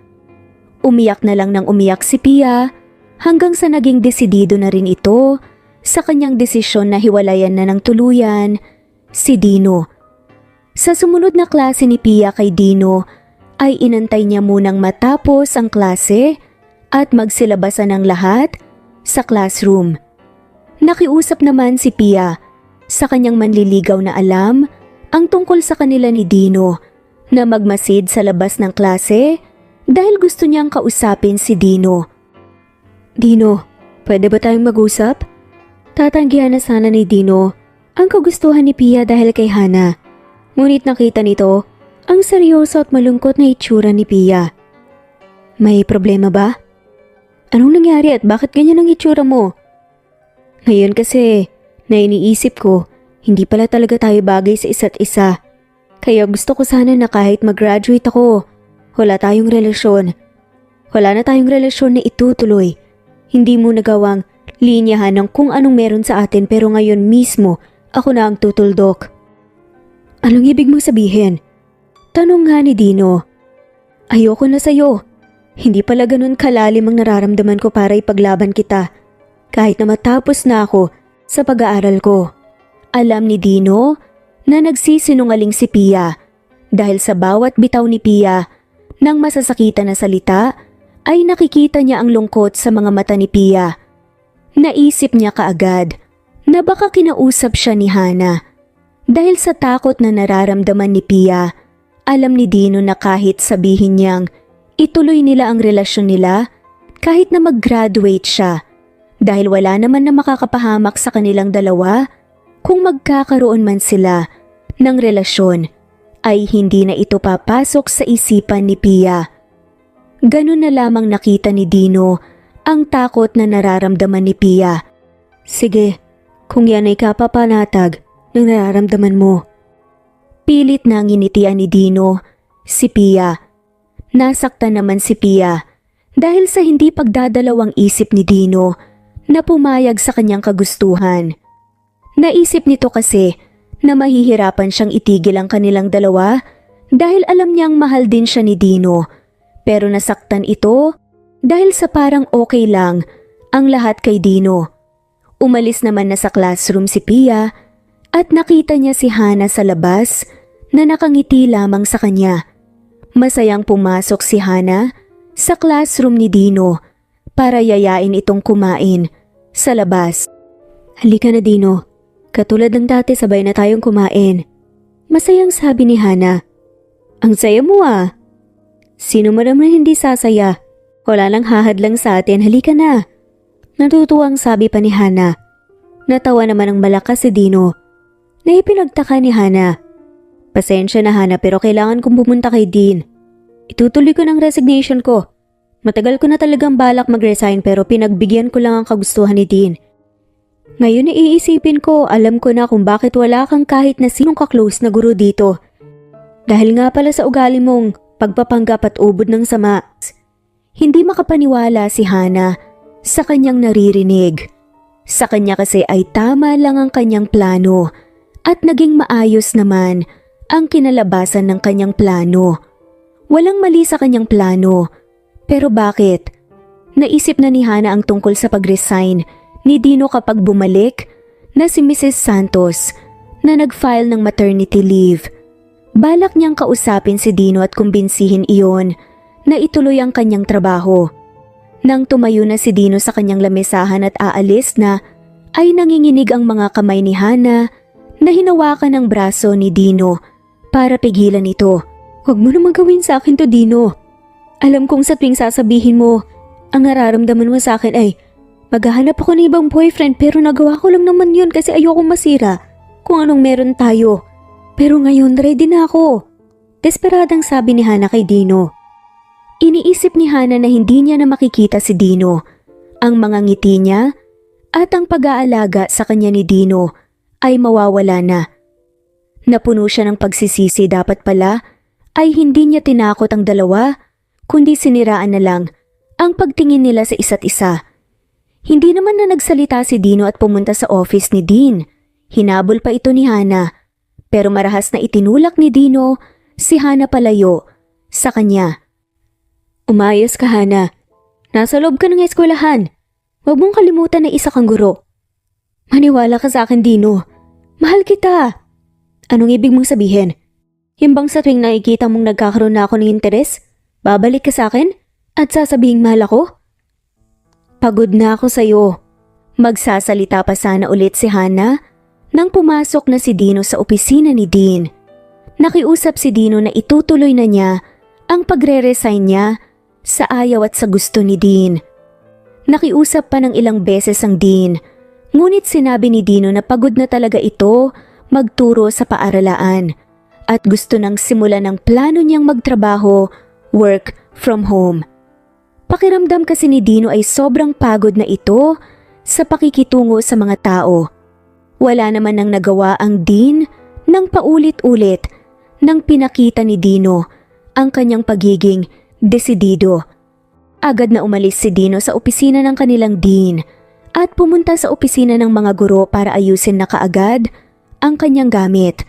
Umiyak na lang ng umiyak si Pia hanggang sa naging desidido na rin ito sa kanyang desisyon na hiwalayan na ng tuluyan si Dino. Sa sumunod na klase ni Pia kay Dino ay inantay niya munang matapos ang klase at magsilabasan ng lahat sa classroom. Nakiusap naman si Pia sa kanyang manliligaw na alam ang tungkol sa kanila ni Dino na magmasid sa labas ng klase dahil gusto niyang kausapin si Dino. Dino, pwede ba tayong mag-usap? Tatanggihan na sana ni Dino ang kagustuhan ni Pia dahil kay Hana. Ngunit nakita nito ang seryoso at malungkot na itsura ni Pia. May problema ba? Anong nangyari at bakit ganyan ang itsura mo? Ngayon kasi, na iniisip ko, hindi pala talaga tayo bagay sa isa't isa. Kaya gusto ko sana na kahit mag-graduate ako, wala tayong relasyon. Wala na tayong relasyon na itutuloy. Hindi mo nagawang linyahan ng kung anong meron sa atin pero ngayon mismo ako na ang tutuldok. Anong ibig mong sabihin? Tanong nga ni Dino. Ayoko na sa'yo. Hindi pala ganun kalalim ang nararamdaman ko para ipaglaban kita. Kahit na matapos na ako sa pag-aaral ko. Alam ni Dino na nagsisinungaling si Pia dahil sa bawat bitaw ni Pia ng masasakitan na salita ay nakikita niya ang lungkot sa mga mata ni Pia. Naisip niya kaagad na baka kinausap siya ni Hana. Dahil sa takot na nararamdaman ni Pia, alam ni Dino na kahit sabihin niyang ituloy nila ang relasyon nila kahit na mag-graduate siya dahil wala naman na makakapahamak sa kanilang dalawa kung magkakaroon man sila ng relasyon ay hindi na ito papasok sa isipan ni Pia. Ganun na lamang nakita ni Dino ang takot na nararamdaman ni Pia. Sige, kung yan ay kapapanatag ng nararamdaman mo. Pilit na nginitian ni Dino si Pia. Nasaktan naman si Pia dahil sa hindi pagdadalawang isip ni Dino na pumayag sa kanyang kagustuhan. Naisip nito kasi na mahihirapan siyang itigil ang kanilang dalawa dahil alam niyang mahal din siya ni Dino. Pero nasaktan ito dahil sa parang okay lang ang lahat kay Dino. Umalis naman na sa classroom si Pia at nakita niya si Hana sa labas na nakangiti lamang sa kanya. Masayang pumasok si Hana sa classroom ni Dino para yayain itong kumain sa labas. Halika na Dino, katulad ng dati sabay na tayong kumain. Masayang sabi ni Hana. Ang saya mo ah. Sino mo naman hindi sasaya? Wala lang hahadlang sa atin, halika na. Natutuwang sabi pa ni Hana. Natawa naman ang malakas si Dino. Naipinagtaka ni Hana. Pasensya na Hana pero kailangan kong pumunta kay Dean. Itutuloy ko ng resignation ko. Matagal ko na talagang balak mag-resign pero pinagbigyan ko lang ang kagustuhan ni Dean. Ngayon iisipin ko, alam ko na kung bakit wala kang kahit na sinong ka-close na guro dito. Dahil nga pala sa ugali mong pagpapanggap at ubod ng sama. Hindi makapaniwala si Hana sa kanyang naririnig. Sa kanya kasi ay tama lang ang kanyang plano at naging maayos naman ang kinalabasan ng kanyang plano. Walang mali sa kanyang plano. Pero bakit? Naisip na ni Hana ang tungkol sa pag-resign ni Dino kapag bumalik na si Mrs. Santos na nag-file ng maternity leave. Balak niyang kausapin si Dino at kumbinsihin iyon na ituloy ang kanyang trabaho. Nang tumayo na si Dino sa kanyang lamesahan at aalis na, ay nanginginig ang mga kamay ni Hana na hinawakan ng braso ni Dino para pigilan ito. "Huwag mo naman gawin sa akin to, Dino. Alam kong sa tuwing sasabihin mo, ang nararamdaman mo sa akin ay maghahanap ako ng ibang boyfriend, pero nagawa ko lang naman yun kasi ayoko masira kung anong meron tayo. Pero ngayon ready na ako." Desperadang sabi ni Hana kay Dino. Iniisip ni Hana na hindi niya na makikita si Dino. Ang mga ngiti niya at ang pag-aalaga sa kanya ni Dino ay mawawala na. Napuno siya ng pagsisisi, dapat pala ay hindi niya tinakot ang dalawa, kundi siniraan na lang ang pagtingin nila sa isa't isa. Hindi naman na nagsalita si Dino at pumunta sa office ni Dean. Hinabol pa ito ni Hana, pero marahas na itinulak ni Dino si Hana palayo sa kanya. "Umayos ka, Hana. Nasa loob ka ng eskwelahan. Huwag mong kalimutan na isa kang guro. Maniwala ka sa akin, Dino. Mahal kita." "Anong ibig mong sabihin? Yung bang sa tuwing nakikita mong nagkakaroon na ako ng interes, babalik ka sa akin at sasabihing mahal ako?" "Pagod na ako sa'yo." Magsasalita pa sana ulit si Hana nang pumasok na si Dino sa opisina ni Dean. Nakiusap si Dino na itutuloy na niya ang pagre-resign niya sa ayaw at sa gusto ni Dean. Nakiusap pa ng ilang beses ang Dean, ngunit sinabi ni Dino na pagod na talaga ito magturo sa paaralaan at gusto nang simulan ng plano niyang magtrabaho, work from home. Pakiramdam kasi ni Dino ay sobrang pagod na ito sa pakikitungo sa mga tao. Wala naman nang nagawa ang Dean nang paulit-ulit nang pinakita ni Dino ang kanyang pagiging desidido. Agad na umalis si Dino sa opisina ng kanilang Dean at pumunta sa opisina ng mga guro para ayusin na kaagad ang kanyang gamit.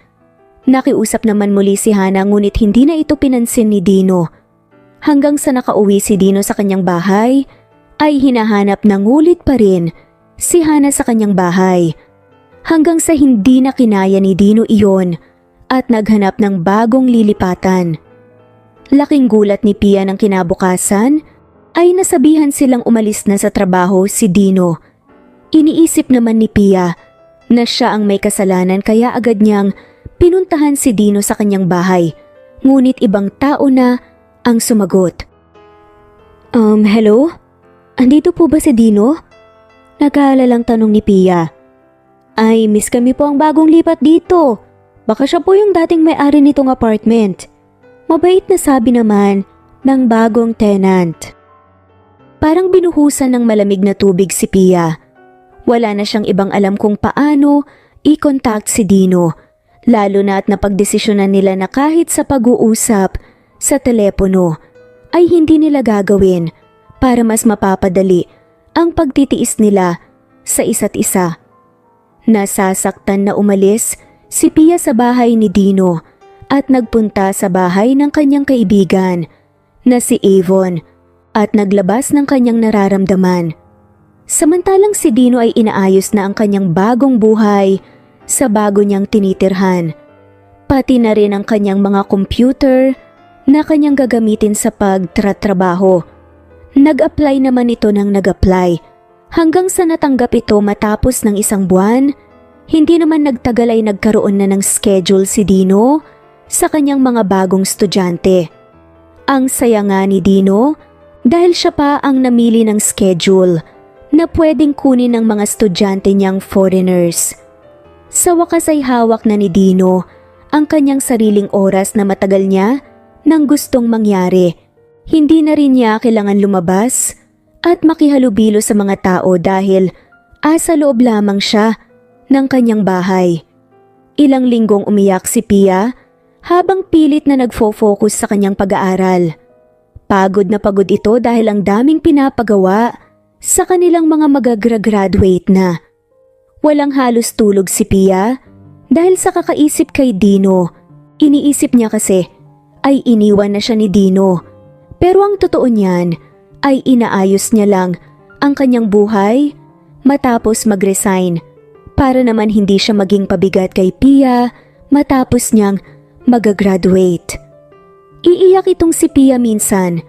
Nakiusap naman muli si Hana, ngunit hindi na ito pinansin ni Dino. Hanggang sa nakauwi si Dino sa kanyang bahay, ay hinahanap na ngulit pa rin si Hana sa kanyang bahay. Hanggang sa hindi na kinaya ni Dino iyon at naghanap ng bagong lilipatan. Laking gulat ni Pia ng kinabukasan ay nasabihan silang umalis na sa trabaho si Dino. Iniisip naman ni Pia na siya ang may kasalanan, kaya agad niyang pinuntahan si Dino sa kanyang bahay, ngunit ibang tao na ang sumagot. Hello? Andito po ba si Dino?" Nag-aalalang tanong ni Pia. "Ay, miss, kami po ang bagong lipat dito. Baka siya po yung dating may-ari nitong apartment." Mabait na sabi naman ng bagong tenant. Parang binuhusan ng malamig na tubig si Pia. Wala na siyang ibang alam kung paano i-contact si Dino, lalo na at napagdesisyonan nila na kahit sa pag-uusap sa telepono ay hindi nila gagawin para mas mapapadali ang pagtitiis nila sa isa't isa. Nasasaktan na umalis si Pia sa bahay ni Dino at nagpunta sa bahay ng kanyang kaibigan na si Avon at naglabas ng kanyang nararamdaman. Samantalang si Dino ay inaayos na ang kanyang bagong buhay sa bago niyang tinitirhan, pati na rin ang kanyang mga computer na kanyang gagamitin sa pagtratrabaho. Nag-apply naman ito ng nag-apply hanggang sa natanggap ito matapos ng 1 buwan. Hindi naman nagtagal ay nagkaroon na ng schedule si Dino sa kanyang mga bagong estudyante. Ang saya nga ni Dino dahil siya pa ang namili ng schedule na pwedeng kunin ng mga estudyante niyang foreigners. Sa wakas ay hawak na ni Dino ang kanyang sariling oras na matagal niya nang gustong mangyari. Hindi na rin niya kailangan lumabas at makihalubilo sa mga tao dahil asa loob lamang siya ng kanyang bahay. Ilang linggong umiyak si Pia habang pilit na nagfo-focus sa kanyang pag-aaral. Pagod na pagod ito dahil ang daming pinapagawa sa kanilang mga magagraduate na. Walang halos tulog si Pia dahil sa kakaisip kay Dino. Iniisip niya kasi ay iniwan na siya ni Dino. Pero ang totoo niyan ay inaayos niya lang ang kanyang buhay, matapos mag-resign para naman hindi siya maging pabigat kay Pia matapos niyang mag-graduate. Iiyak itong si Pia minsan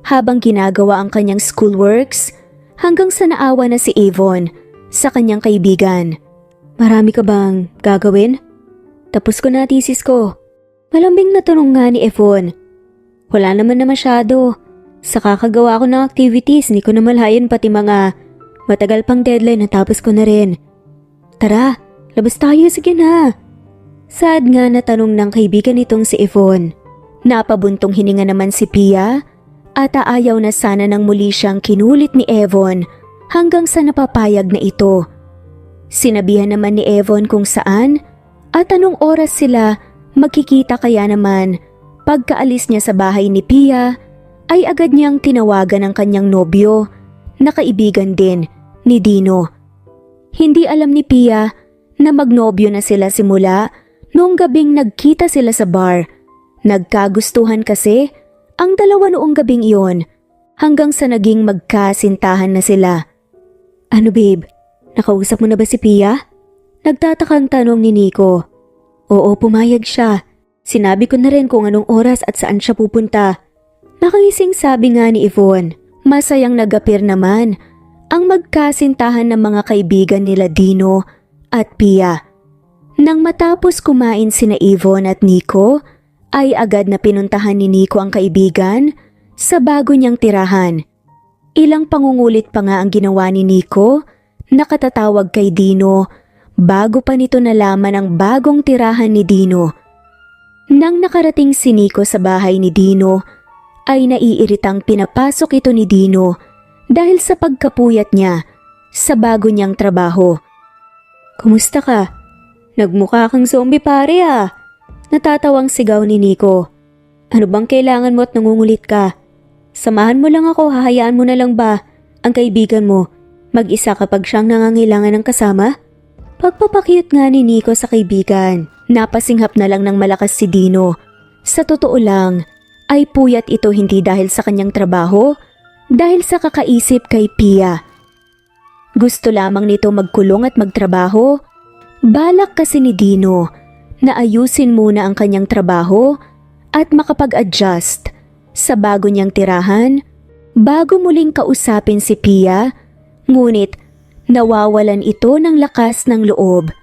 habang ginagawa ang kanyang schoolworks hanggang sa naawa na si Avon sa kanyang kaibigan. Marami ka bang gagawin? Tapos ko na thesis ko. Malambing na tanong nga ni Avon. Wala naman na masyado. Sa kakagawa ko ng activities, hindi ko na malayan pati mga matagal pang deadline natapos ko na rin. Tara, labas tayo, sige na. Sad nga na tanong ng kaibigan nitong si Avon. Napabuntong hininga naman si Pia at aayaw na sana nang muli siyang kinulit ni Avon hanggang sa napapayag na ito. Sinabihan naman ni Avon kung saan at anong oras sila magkikita, kaya naman pagkaalis niya sa bahay ni Pia ay agad niyang tinawagan ang kanyang nobyo na kaibigan din ni Dino. Hindi alam ni Pia na magnobyo na sila simula noong gabing nagkita sila sa bar. Nagkagustuhan kasi ang dalawa noong gabing iyon hanggang sa naging magkasintahan na sila. Ano babe, nakausap mo na ba si Pia? Nagtatakang tanong ni Nico. Oo, pumayag siya. Sinabi ko na rin kung anong oras at saan siya pupunta. Nakangising sabi nga ni Yvonne. Masayang nag-appear naman ang magkasintahan ng mga kaibigan nila Dino at Pia. Nang matapos kumain sina Yvonne at Nico, ay agad na pinuntahan ni Nico ang kaibigan sa bago niyang tirahan. Ilang pangungulit pa nga ang ginawa ni Nico na katatawag kay Dino bago pa nito nalaman ang bagong tirahan ni Dino. Nang nakarating si Nico sa bahay ni Dino, ay naiiritang pinapasok ito ni Dino dahil sa pagkapuyat niya sa bago niyang trabaho. Kumusta ka? Nagmukha kang zombie pare ah. Natatawang sigaw ni Nico. Ano bang kailangan mo at nangungulit ka? Samahan mo lang ako, hahayaan mo na lang ba ang kaibigan mo mag-isa kapag siyang nangangailangan ng kasama? Pagpapakyut nga ni Nico sa kaibigan, napasinghap na lang ng malakas si Dino. Sa totoo lang, ay puyat ito hindi dahil sa kanyang trabaho, dahil sa kakaisip kay Pia. Gusto lamang nito magkulong at magtrabaho. Balak kasi ni Dino na ayusin muna ang kanyang trabaho at makapag-adjust sa bago niyang tirahan bago muling kausapin si Pia, ngunit nawawalan ito ng lakas ng loob.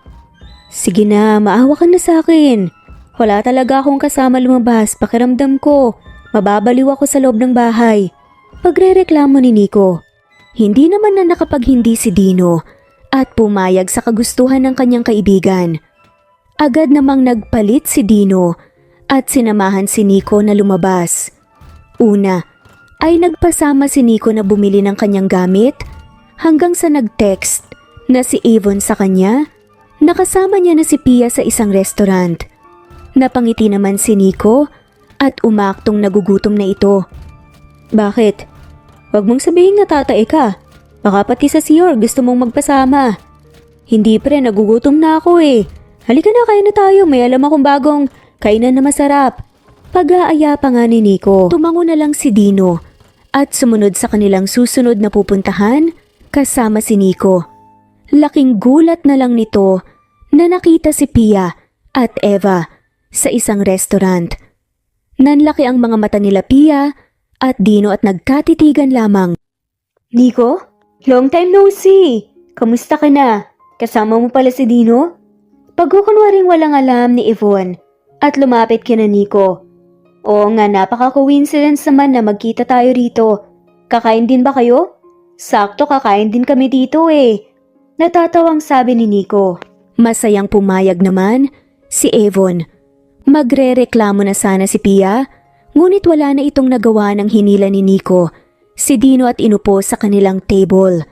Sige na, maawa ka na sa akin. Wala talaga akong kasama lumabas, pakiramdam ko. Mababaliw ako sa loob ng bahay. Pagrereklamo ni Nico. Hindi naman na nakapaghindi si Dino at pumayag sa kagustuhan ng kanyang kaibigan. Agad namang nagpalit si Dino at sinamahan si Nico na lumabas. Una, ay nagpasama si Nico na bumili ng kanyang gamit hanggang sa nag-text na si Avon sa kanya. Nakasama niya na si Pia sa isang restaurant. Napangiti naman si Nico at umaktong nagugutom na ito. Bakit? Huwag mong sabihin na tatae ka. Baka pati sa Sior gusto mong magpasama. Hindi pre, nagugutom na ako eh. Halika na, kain na tayo. May alam akong bagong kainan na masarap. Pag-aaya pa nga ni Nico, tumango na lang si Dino at sumunod sa kanilang susunod na pupuntahan kasama si Nico. Laking gulat na lang nito na nakita si Pia at Eva sa isang restaurant. Nanlaki ang mga mata nila Pia at Dino at nagkatitigan lamang. Nico? Long time no see! Kamusta ka na? Kasama mo pala si Dino? Pagkukunwaring walang alam ni Yvonne at lumapit kina Nico. Oo nga, napaka-coincidence naman na magkita tayo rito. Kakain din ba kayo? Sakto, kakain din kami dito eh. Natatawang sabi ni Nico. Masayang pumayag naman si Yvonne. Magrereklamo na sana si Pia, ngunit wala na itong nagawa ng hinila ni Nico, si Dino at inupo sa kanilang table.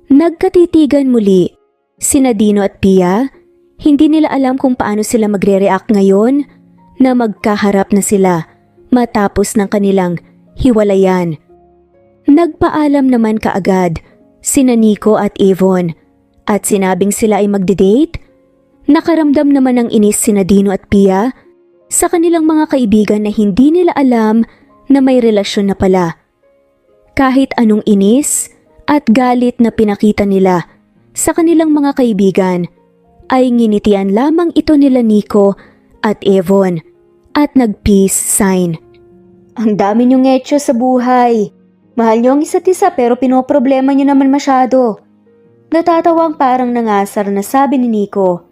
Nagkatitigan muli sina Dino at Pia. Hindi nila alam kung paano sila magre-react ngayon na magkaharap na sila matapos ng kanilang hiwalayan. Nagpaalam naman kaagad sina Nico at Yvonne at sinabing sila ay magde-date. Nakaramdam naman ng inis sina Dino at Pia sa kanilang mga kaibigan na hindi nila alam na may relasyon na pala. Kahit anong inis at galit na pinakita nila sa kanilang mga kaibigan, ay nginitian lamang ito nila Nico at Evon at nag-peace sign. Ang dami niyong etyo sa buhay. Mahal niyo ang isa't isa pero pinoproblema niyo naman masyado. Natatawang parang nangasar na sabi ni Nico.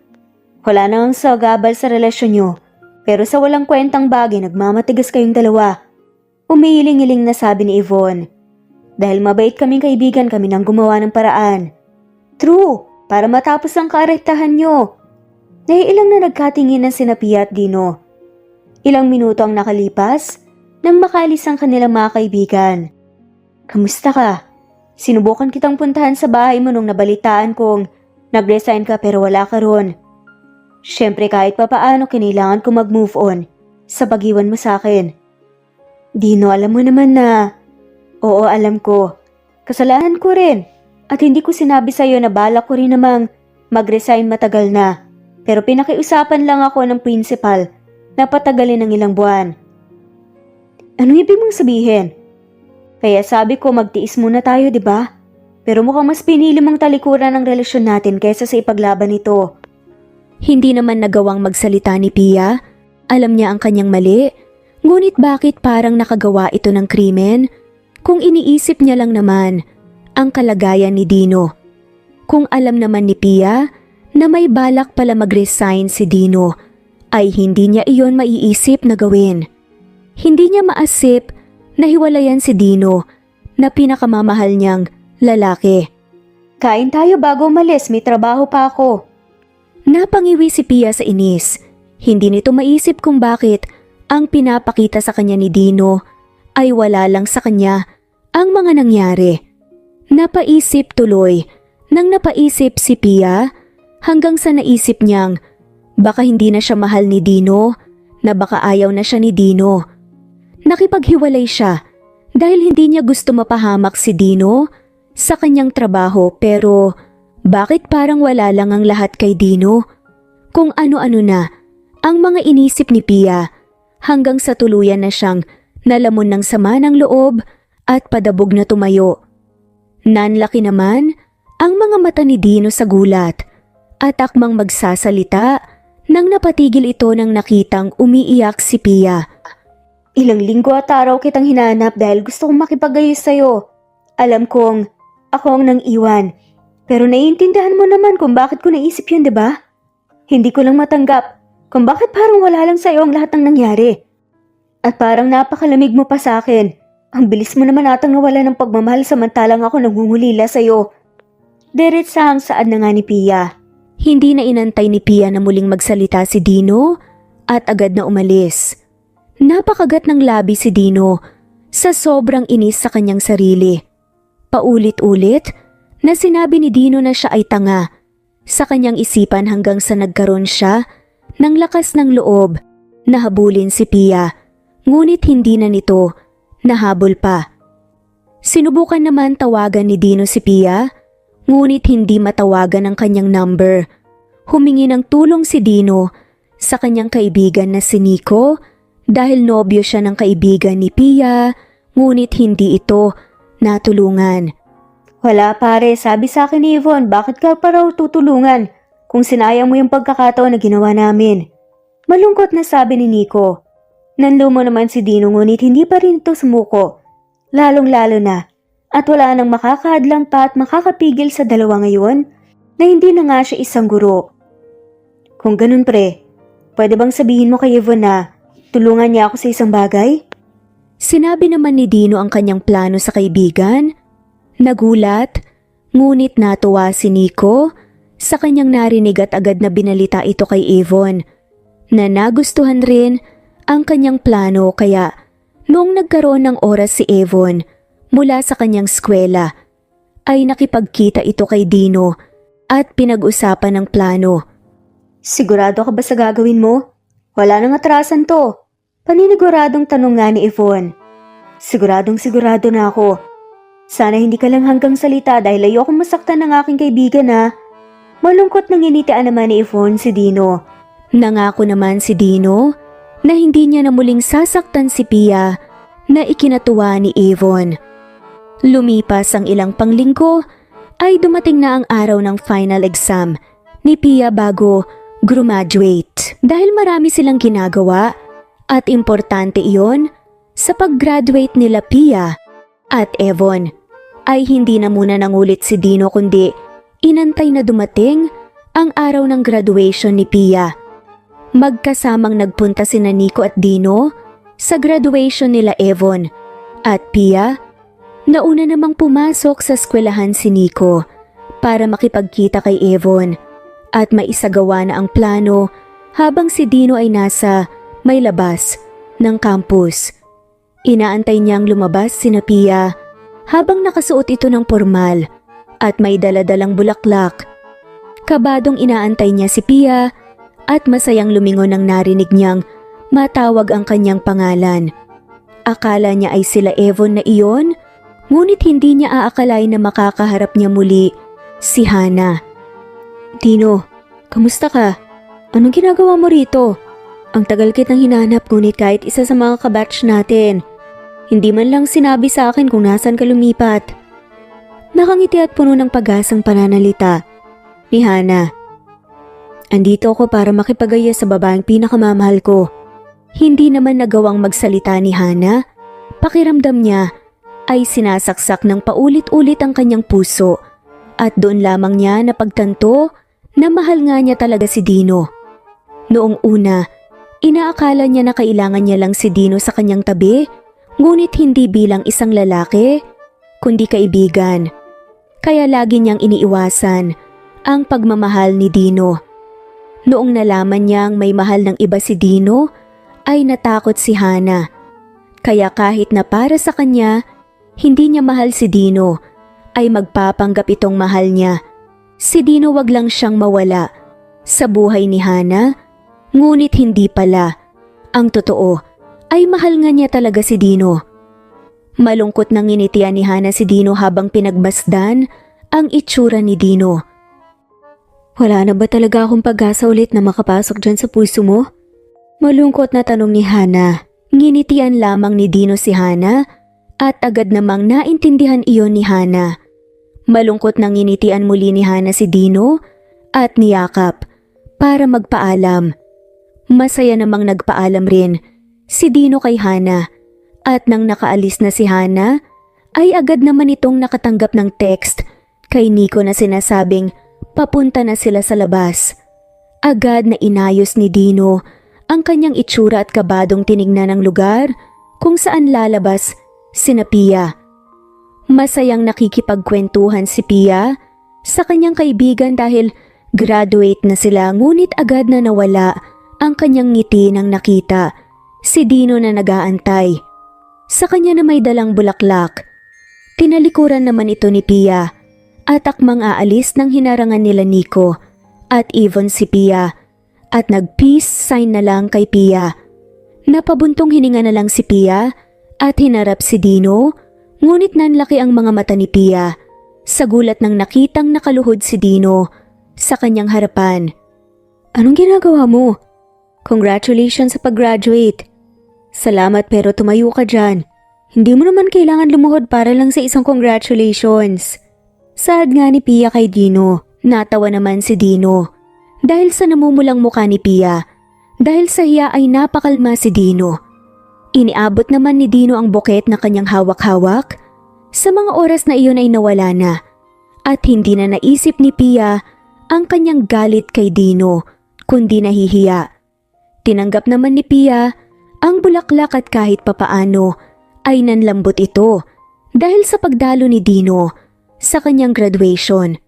Wala nang sagabal sa relasyon niyo, pero sa walang kwentang bagay nagmamatigas kayong dalawa. Umiiling-iling na sabi ni Evon. Dahil mabait kaming kaibigan kami nang gumawa ng paraan. True, para matapos ang karektahan niyo. Naiilang na nagkatingin ng sina Pia at Dino. Ilang minuto ang nakalipas nang makaalis ang kanilang mga kaibigan. Kamusta ka? Sinubukan kitang puntahan sa bahay mo nung nabalitaan kong nag-resign ka pero wala ka ron. Siyempre kahit papaano kinailangan ko mag-move on sa pag-iwan mo sa akin. Dino, alam mo naman na... Oo, alam ko. Kasalanan ko rin. At hindi ko sinabi sa'yo na balak ko rin namang mag-resign matagal na. Pero pinakiusapan lang ako ng principal na patagalin ng ilang buwan. Ano ibig mong sabihin? Kaya sabi ko magtiis muna tayo, di ba? Pero mukhang mas pinili mong talikuran ang relasyon natin kaysa sa ipaglaban ito. Hindi naman nagawang magsalita ni Pia. Alam niya ang kanyang mali. Ngunit bakit parang nakagawa ito ng krimen? Kung iniisip niya lang naman ang kalagayan ni Dino. Kung alam naman ni Pia na may balak pala mag-resign si Dino, ay hindi niya iyon maiisip na gawin. Hindi niya maasip na hiwalayan si Dino na pinakamamahal niyang lalaki. Kain tayo bago umalis, may trabaho pa ako. Napangiwi si Pia sa inis. Hindi nito maisip kung bakit ang pinapakita sa kanya ni Dino ay wala lang sa kanya ang mga nangyari. Napaisip tuloy nang napaisip si Pia hanggang sa naisip niyang baka hindi na siya mahal ni Dino, na baka ayaw na siya ni Dino. Nakipaghiwalay siya dahil hindi niya gusto mapahamak si Dino sa kanyang trabaho, pero bakit parang wala lang ang lahat kay Dino? Kung ano-ano na ang mga inisip ni Pia hanggang sa tuluyan na siyang nalamon ng sama ng loob at padabog na tumayo. Nanlaki naman ang mga mata ni Dino sa gulat at akmang magsasalita nang napatigil ito nang nakitang umiiyak si Pia. Ilang linggo at araw kitang hinanap dahil gusto kong makipagayos sa'yo. Alam kong ako ang nang iwan, pero naiintindihan mo naman kung bakit ko naisip yun, diba? Hindi ko lang matanggap kung bakit parang wala lang sa'yo ang lahat ng nangyari. At parang napakalamig mo pa sa akin. Ang bilis mo naman atang nawala ng pagmamahal samantalang ako nangungulila sa'yo. Diretsahang saad na nga ni Pia. Hindi na inantay ni Pia na muling magsalita si Dino at agad na umalis. Napakagat ng labi si Dino sa sobrang inis sa kanyang sarili. Paulit-ulit na sinabi ni Dino na siya ay tanga sa kanyang isipan hanggang sa nagkaroon siya ng lakas ng loob na habulin si Pia. Ngunit hindi na nito nahabol pa. Sinubukan naman tawagan ni Dino si Pia, ngunit hindi matawagan ang kanyang number. Humingi ng tulong si Dino sa kanyang kaibigan na si Nico dahil nobyo siya ng kaibigan ni Pia, ngunit hindi ito natulungan. Wala pare, sabi sa akin ni Yvonne, bakit ka pa raw tutulungan kung sinayang mo yung pagkakataon na ginawa namin? Malungkot na sabi ni Nico. Nanlumo naman si Dino ngunit hindi pa rin ito sumuko, lalong-lalo na at wala nang makakahadlang pa at makakapigil sa dalawa ngayon na hindi na nga siya isang guro. Kung ganun pre, pwede bang sabihin mo kay Yvonne na tulungan niya ako sa isang bagay? Sinabi naman ni Dino ang kanyang plano sa kaibigan. Nagulat, ngunit natuwa si Nico sa kanyang narinig at agad na binalita ito kay Yvonne na nagustuhan rin ang kanyang plano, kaya noong nagkaroon ng oras si Yvonne mula sa kanyang eskwela ay nakipagkita ito kay Dino at pinag-usapan ng plano. Sigurado ka ba sa gagawin mo? Wala nang atrasan to. Paniniguradong tanong nga ni Yvonne. Siguradong sigurado na ako. Sana hindi ka lang hanggang salita dahil ayokong masaktan ng aking kaibigan ha. Malungkot nang initian naman ni Yvonne si Dino. Nangako naman si Dino na hindi niya na muling sasaktan si Pia na ikinatuwa ni Yvonne. Lumipas ang ilang panglinggo ay dumating na ang araw ng final exam ni Pia bago graduate. Dahil marami silang ginagawa at importante iyon sa pag-graduate nila Pia at Evon, ay hindi na muna nangulit si Dino kundi inantay na dumating ang araw ng graduation ni Pia. Magkasamang nagpunta sina Nico at Dino sa graduation nila Evon at Pia. Nauna namang pumasok sa eskwelahan si Nico para makipagkita kay Evon at maisagawa na ang plano habang si Dino ay nasa may labas ng campus. Inaantay niyang lumabas sina Pia habang nakasuot ito ng formal at may daladalang bulaklak. Kabadong inaantay niya si Pia at masayang lumingon nang narinig niyang matawag ang kanyang pangalan. Akala niya ay sila Evon na iyon, ngunit hindi niya aakalain na makakaharap niya muli si Hana. Dino, kamusta ka? Anong ginagawa mo rito? Ang tagal kitang hinanap ngunit kahit isa sa mga kabatch natin. Hindi man lang sinabi sa akin kung nasan ka lumipat. Nakangiti at puno ng pag-asang pananalita ni Hana. Andito ako para makipagaya sa babaeng pinakamamahal ko. Hindi naman nagawang magsalita ni Hana. Pakiramdam niya ay sinasaksak ng paulit-ulit ang kanyang puso at doon lamang niya napagtanto na mahal nga niya talaga si Dino. Noong una, inaakala niya na kailangan niya lang si Dino sa kanyang tabi, ngunit hindi bilang isang lalaki, kundi kaibigan. Kaya lagi niyang iniiwasan ang pagmamahal ni Dino. Noong nalaman niyang may mahal ng iba si Dino, ay natakot si Hana. Kaya kahit na para sa kanya, hindi niya mahal si Dino, ay magpapanggap itong mahal niya. Si Dino wag lang siyang mawala sa buhay ni Hana, ngunit hindi pala. Ang totoo ay mahal nga niya talaga si Dino. Malungkot nang nginitian ni Hana si Dino habang pinagmasdan ang itsura ni Dino. Wala na ba talaga akong pag-asa ulit na makapasok dyan sa puso mo? Malungkot na tanong ni Hana. Nginitian lamang ni Dino si Hana at agad namang naintindihan iyon ni Hana. Malungkot nang nginitian muli ni Hana si Dino at niyakap para magpaalam. Masaya namang nagpaalam rin si Dino kay Hana at nang nakaalis na si Hana ay agad naman itong nakatanggap ng text kay Nico na sinasabing papunta na sila sa labas. Agad na inayos ni Dino ang kanyang itsura at kabadong tinignan ng lugar kung saan lalabas sina Pia. Masayang nakikipagkwentuhan si Pia sa kanyang kaibigan dahil graduate na sila, ngunit agad na nawala ang kanyang ngiti nang nakita si Dino na nag-aantay sa kanya na may dalang bulaklak. Tinalikuran naman ito ni Pia at akmang aalis ng hinarangan nila Nico at Evon si Pia at nag-peace sign na lang kay Pia. Napabuntong hininga na lang si Pia at hinarap si Dino, ngunit nanlaki ang mga mata ni Pia sa gulat nang nakitang nakaluhod si Dino sa kanyang harapan. Anong ginagawa mo? Congratulations sa pag-graduate. Salamat pero tumayo ka dyan. Hindi mo naman kailangan lumuhod para lang sa isang congratulations. Saad nga ni Pia kay Dino. Natawa naman si Dino dahil sa namumulang mukha ni Pia. Dahil sa hiya ay napakalma si Dino. Iniabot naman ni Dino ang buket na kanyang hawak-hawak. Sa mga oras na iyon ay nawala na at hindi na naisip ni Pia ang kanyang galit kay Dino, kundi nahihiya. Tinanggap naman ni Pia ang bulaklak at kahit papaano ay nanlambot ito dahil sa pagdalo ni Dino sa kanyang graduation.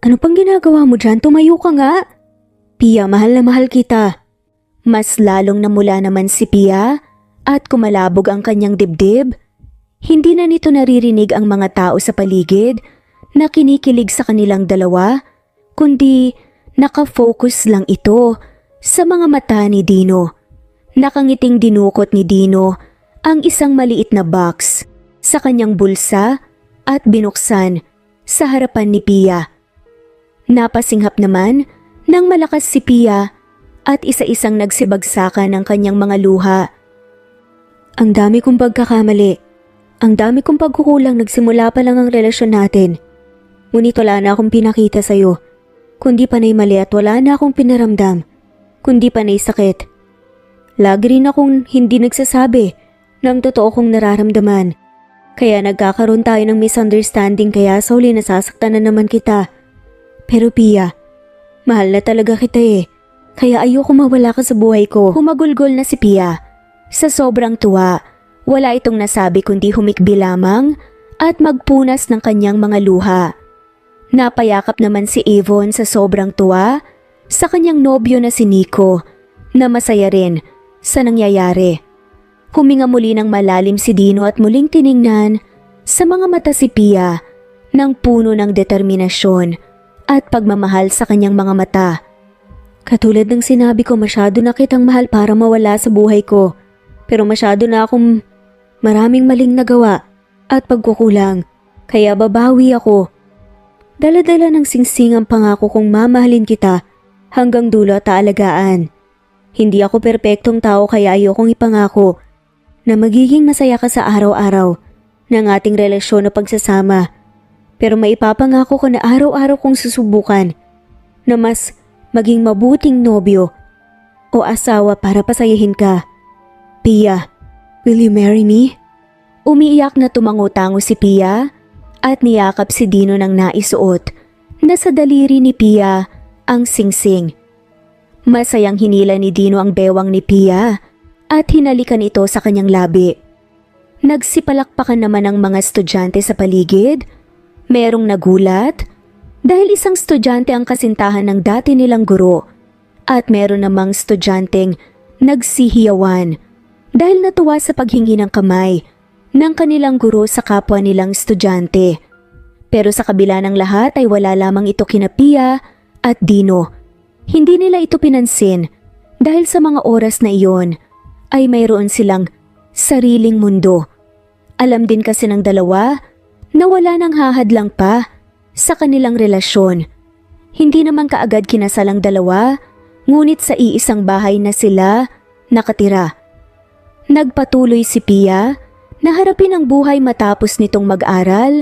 Ano pang ginagawa mo dyan? Tumayo ka nga. Pia, mahal na mahal kita. Mas lalong namula naman si Pia at kumalabog ang kanyang dibdib. Hindi na nito naririnig ang mga tao sa paligid na kinikilig sa kanilang dalawa, kundi nakafocus lang ito sa mga mata ni Dino. Nakangiting dinukot ni Dino ang isang maliit na box sa kanyang bulsa at binuksan sa harapan ni Pia. Napasinghap naman ng malakas si Pia at isa-isang nagsibagsakan ng kanyang mga luha. Ang dami kong pagkakamali. Ang dami kong pagkukulang nagsimula pa lang ang relasyon natin. Ngunit wala na akong pinakita sa'yo. Kundi panay mali at wala na akong pinaramdam. Kundi panay sakit. Lagi rin akong hindi nagsasabi ng totoo kong nararamdaman. Kaya nagkakaroon tayo ng misunderstanding kaya sa huli nasasaktan na naman kita. Pero Pia, mahal na talaga kita eh. Kaya ayoko mawala ka sa buhay ko. Humagulgol na si Pia. Sa sobrang tuwa, wala itong nasabi kundi humikbi lamang at magpunas ng kanyang mga luha. Napayakap naman si Avon sa sobrang tuwa sa kanyang nobyo na si Nico na masaya rin sa nangyayari. Huminga muli ng malalim si Dino at muling tiningnan sa mga mata si Pia ng puno ng determinasyon at pagmamahal sa kanyang mga mata. Katulad ng sinabi ko, masyado na kitang mahal para mawala sa buhay ko. Pero masyado na akong maraming maling nagawa at pagkukulang. Kaya babawi ako. Dala-dala ng singsing ang pangako kong mamahalin kita hanggang dulo at aalagaan. Hindi ako perpektong tao kaya ayokong ipangako na magiging masaya ka sa araw-araw ng ating relasyon o pagsasama. Pero maipapangako ko na araw-araw kong susubukan na mas maging mabuting nobyo o asawa para pasayahin ka. Pia, will you marry me? Umiiyak na tumango-tango si Pia at niyakap si Dino ng naisuot na sa daliri ni Pia ang singsing. Masayang hinila ni Dino ang bewang ni Pia at hinalikan ito sa kanyang labi. Nagsipalakpakan naman ang mga estudyante sa paligid. Merong nagulat dahil isang estudyante ang kasintahan ng dati nilang guro at meron namang estudyanteng nagsihiyawan dahil natuwa sa paghingi ng kamay ng kanilang guro sa kapwa nilang estudyante. Pero sa kabila ng lahat ay wala lamang ito kina Pia at Dino. Hindi nila ito pinansin dahil sa mga oras na iyon ay mayroon silang sariling mundo. Alam din kasi ng dalawa na wala nang hahadlang pa sa kanilang relasyon. Hindi naman kaagad kinasal ang dalawa, ngunit sa iisang bahay na sila nakatira. Nagpatuloy si Pia na harapin ang buhay matapos nitong mag-aral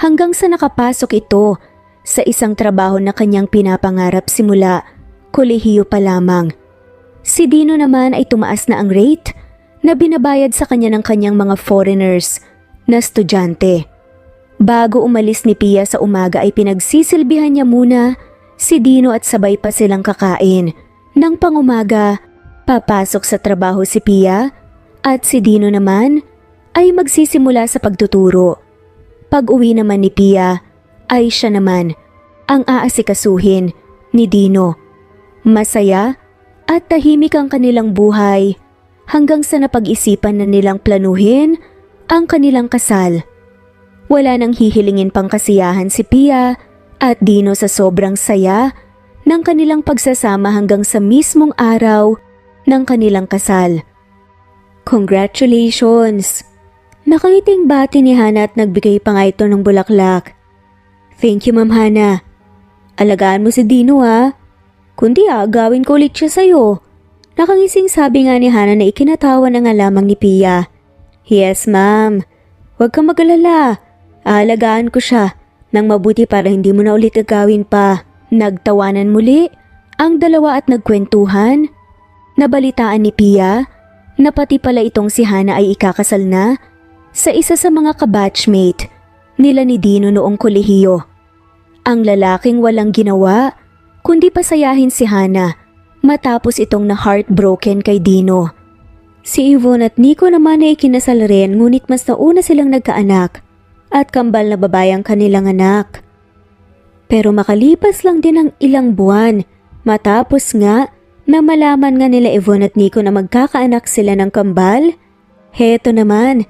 hanggang sa nakapasok ito sa isang trabaho na kanyang pinapangarap simula kolehiyo pa lamang. Si Dino naman ay tumaas na ang rate na binabayad sa kanya ng kanyang mga foreigners na estudyante. Bago umalis ni Pia sa umaga ay pinagsisilbihan niya muna si Dino at sabay pa silang kakain. Nang pangumaga, papasok sa trabaho si Pia at si Dino naman ay magsisimula sa pagtuturo. Pag-uwi naman ni Pia ay siya naman ang aasikasuhin ni Dino. Masaya at tahimik ang kanilang buhay hanggang sa napag-isipan na nilang planuhin ang kanilang kasal. Wala nang hihilingin pang kasiyahan si Pia at Dino sa sobrang saya ng kanilang pagsasama hanggang sa mismong araw ng kanilang kasal. Congratulations! Nakangiting bati ni Hana at nagbigay pa nga ito ng bulaklak. Thank you, Ma'am Hana. Alagaan mo si Dino ha. Kundi gawin ko ulit siya sa'yo. Nakangising sabi nga ni Hana na ikinatawa na nga lamang ni Pia. Yes, Ma'am. Huwag kang mag-alala. Aalagaan ko siya nang mabuti para hindi mo na ulit gagawin pa. Nagtawanan muli ang dalawa at nagkwentuhan. Nabalitaan ni Pia na pati pala itong si Hana ay ikakasal na sa isa sa mga kabatchmate nila ni Dino noong kolehiyo. Ang lalaking walang ginawa kundi pasayahin si Hana matapos itong na-heartbroken kay Dino. Si Yvonne at Nico naman ay ikinasal rin ngunit mas nauna silang nagkaanak at kambal na babae ang kanilang anak. Pero makalipas lang din ang ilang buwan matapos nga na malaman nga nila Yvonne at Nico na magkakaanak sila ng kambal, heto naman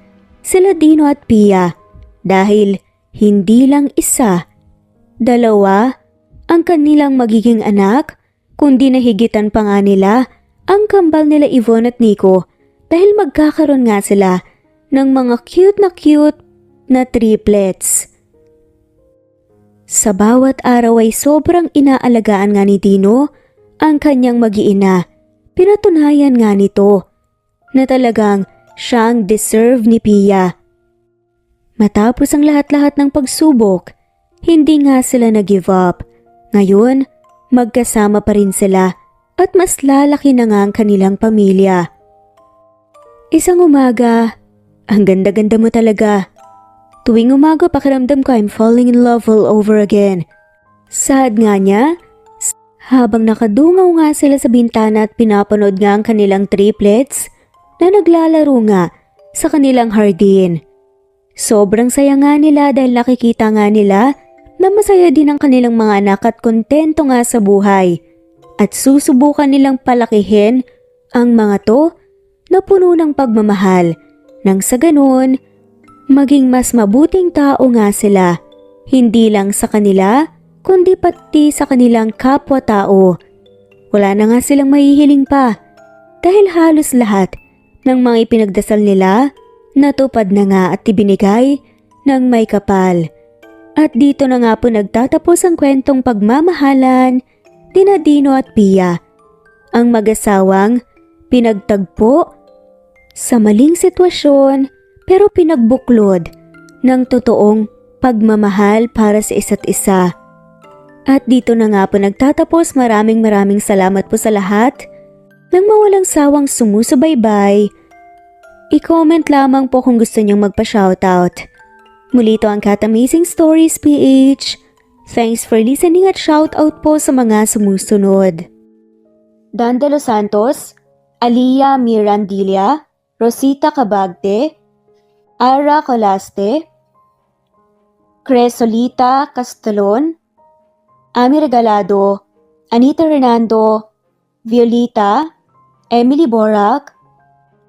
sila Dino at Pia dahil hindi lang isa, dalawa ang kanilang magiging anak kundi nahigitan pa nga nila ang kambal nila Yvonne at Nico dahil magkakaroon nga sila ng mga cute na triplets. Sa bawat araw ay sobrang inaalagaan nga ni Dino ang kanyang mag-iina. Pinatunayan nga nito na talagang siya ang deserve ni Pia. Matapos ang lahat-lahat ng pagsubok, Hindi nga sila nag-give up. Ngayon, magkasama pa rin sila at mas lalaki na nga ang kanilang pamilya. Isang umaga, ang ganda-ganda mo talaga. Tuwing umaga pakiramdam ko I'm falling in love all over again. Sad nga niya, habang nakadungaw nga sila sa bintana at pinapanood nga ang kanilang triplets na naglalaro nga sa kanilang hardin. Sobrang saya nga nila dahil nakikita nga nila na masaya din ang kanilang mga anak at kontento nga sa buhay. At susubukan nilang palakihin ang mga to na puno ng pagmamahal nang sa ganun, maging mas mabuting tao nga sila. Hindi lang sa kanila, kundi pati sa kanilang kapwa-tao. Wala na nga silang mahihiling pa dahil halos lahat ng mga ipinagdasal nila natupad na nga at ibinigay ng may kapal. At dito na nga po nagtatapos ang kwentong pagmamahalan ni Dino at Pia, ang mag-asawang pinagtagpo sa maling sitwasyon pero pinagbuklod ng totoong pagmamahal para sa isa't isa. At dito na nga po nagtatapos. Maraming salamat po sa lahat ng mawalang sawang sumusubaybay. I-comment lamang po kung gusto niyong magpa-shoutout. Muli ito ang Cat Amazing Stories PH. Thanks for listening at shoutout po sa mga sumusunod. Dan de los Santos, Alia Mirandilla, Rosita Cabagte, Ara Colaste, Cresolita Castelon, Ami Regalado, Anita Hernando, Violita, Emily Borac,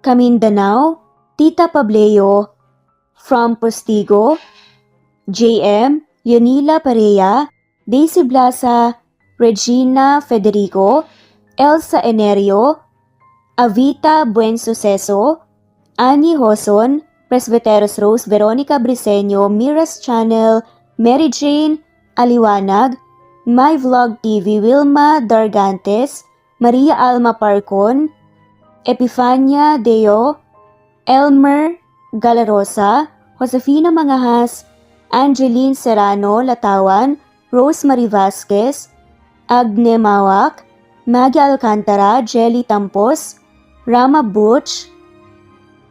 Camindanao, Tita Pableo, From Postigo, JM, Yonila Perea, Daisy Blasa, Regina Federico, Elsa Enerio, Avita Buensuceso, Annie Hoson, Presbyteros Rose, Veronica Briseño, Mira's Channel, Mary Jane Aliwanag, My Vlog TV, Wilma Dargantes, Maria Alma Parcon, Epifania Deo, Elmer Galarosa, Josefina Mangahas, Angeline Serrano Latawan, Rosemary Vasquez, Agne Mawak, Maggie Alcantara, Jelly Tampos, Rama Butch,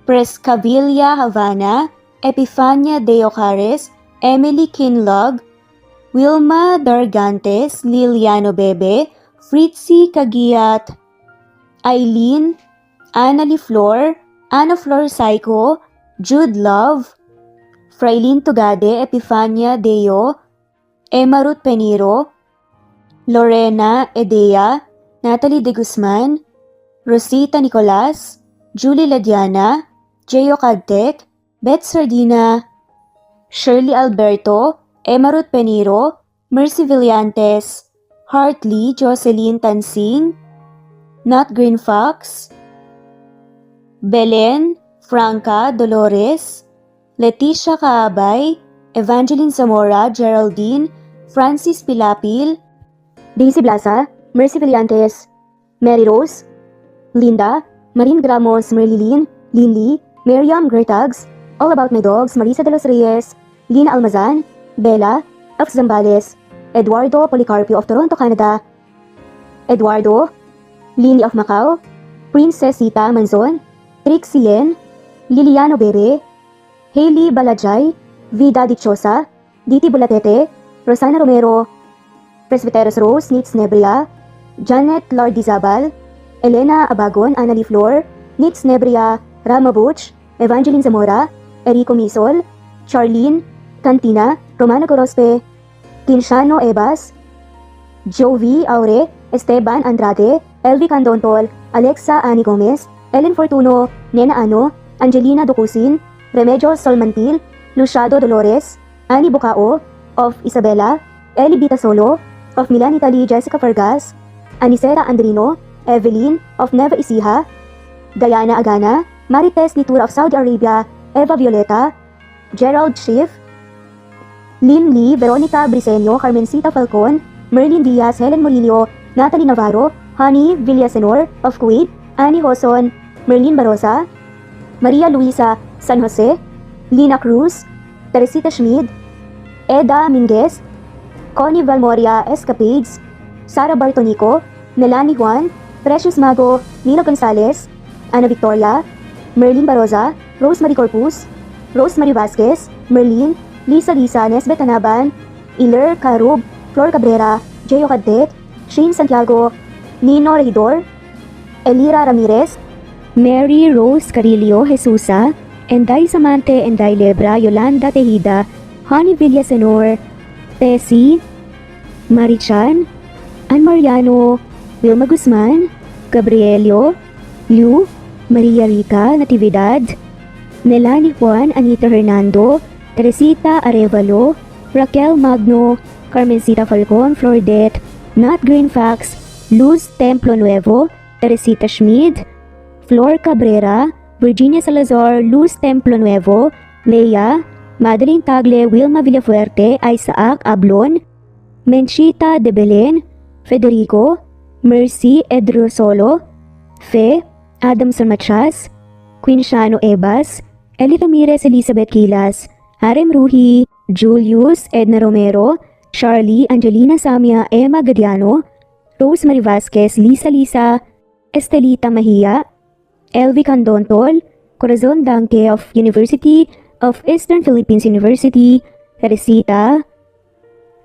Prescavilla Havana, Epifania De Ocares, Emily Kinlog, Wilma Dargantes, Liliano Bebe, Fritzy Kagiat, Eileen, Annalie Flor, Ana Flor Psycho, Jude Love, Frailin Tugade, Epifania Deo, Emma Ruth Peniro, Lorena Edea, Natalie De Guzman, Rosita Nicolas, Julie Ladiana, Jeyo Cadtec, Beth Sardina, Shirley Alberto, Emma Ruth Peniro, Mercy Villantes, Hartley, Jocelyn Tansing, Nat Green Fox, Belen, Franca, Dolores, Leticia Kaabay, Evangeline Zamora, Geraldine, Francis Pilapil, Daisy Blasa, Mercy Villantes, Mary Rose, Linda, Marine Gramos, Merlilin, Linley, Miriam Gertags, All About My Dogs, Marisa de los Reyes, Lina Almazan, Bella, F. Zambales, Eduardo Policarpio of Toronto, Canada, Eduardo, Lini of Macau, Princess Sita Manzon, Trixie Yen, Liliano Bebe, Hailey Balajay, Vida Dichosa, Diti Bulatete, Rosana Romero, Presbyteros Rose, Nitz Nebria, Janet Lardizabal, Elena Abagon, Annalie Flor, Nitz Nebria, Rama Butch, Evangeline Zamora, Erico Misol, Charlene Cantina, Romana Gorospe, Kinshano Ebas, Jovi Aure, Esteban Andrade, Elvi Candontol, Alexa Ani Gomez, Ellen Fortuno, Nena Ano, Angelina Ducusin, Remedios Solmantil, Luciado Dolores, Annie Bucao, of Isabela, Eli Bita Solo, of Milan Italy, Jessica Fargas, Anisera Andrino, Evelyn, of Neva Ecija, Diana Agana, Marites Nitura of Saudi Arabia, Eva Violeta, Gerald Schiff, Lynn Lee, Veronica Briseño, Carmencita Falcon, Merlin Diaz, Helen Murillo, Natalie Navarro, Honey Villasenor of Kuwait, Annie Hoson, Merlin Barosa, Maria Luisa San Jose, Lina Cruz, Teresita Schmid, Eda Minguez, Connie Valmoria Escapades, Sara Bartonico, Melanie Juan, Precious Mago, Nino Gonzalez, Ana Victoria, Merlin Baroza, Rosemary Corpus, Rosemary Vasquez, Merlin, Lisa Nesbet Anaban, Iler Carub, Flor Cabrera, Jeyo Cadet, Shane Santiago, Nino Regidor, Elira Ramirez, Mary Rose Carillo Jesusa, Enday Samante Enday Lebra, Yolanda Tejida, Honey Villasenor, Tessie, Marichan, Ann Mariano, Wilma Guzman, Gabrielio, Liu, Maria Rica Natividad, Nelani Juan, Anita Hernando, Teresita Arevalo, Raquel Magno, Carmencita Falcon, Flordet, Nat Greenfax, Luz Templo Nuevo, Teresita Schmid, Flor Cabrera, Virginia Salazar, Luz Templo Nuevo, Leia, Madeline Tagle, Wilma Villafuerte, Isaac Ablon, Menchita de Belen, Federico, Mercy Edrosolo, Fe, Adam Salmachas, Quinshano Ebas, Eli Ramirez Elizabeth Kilas, Harem Ruhi, Julius Edna Romero, Charlie Angelina Samia, Emma Gadiano, Rosemary Vasquez, Lisa, Estelita Mahia, Elvi Candontol, Corazon Danke of University of Eastern Philippines University, Teresita,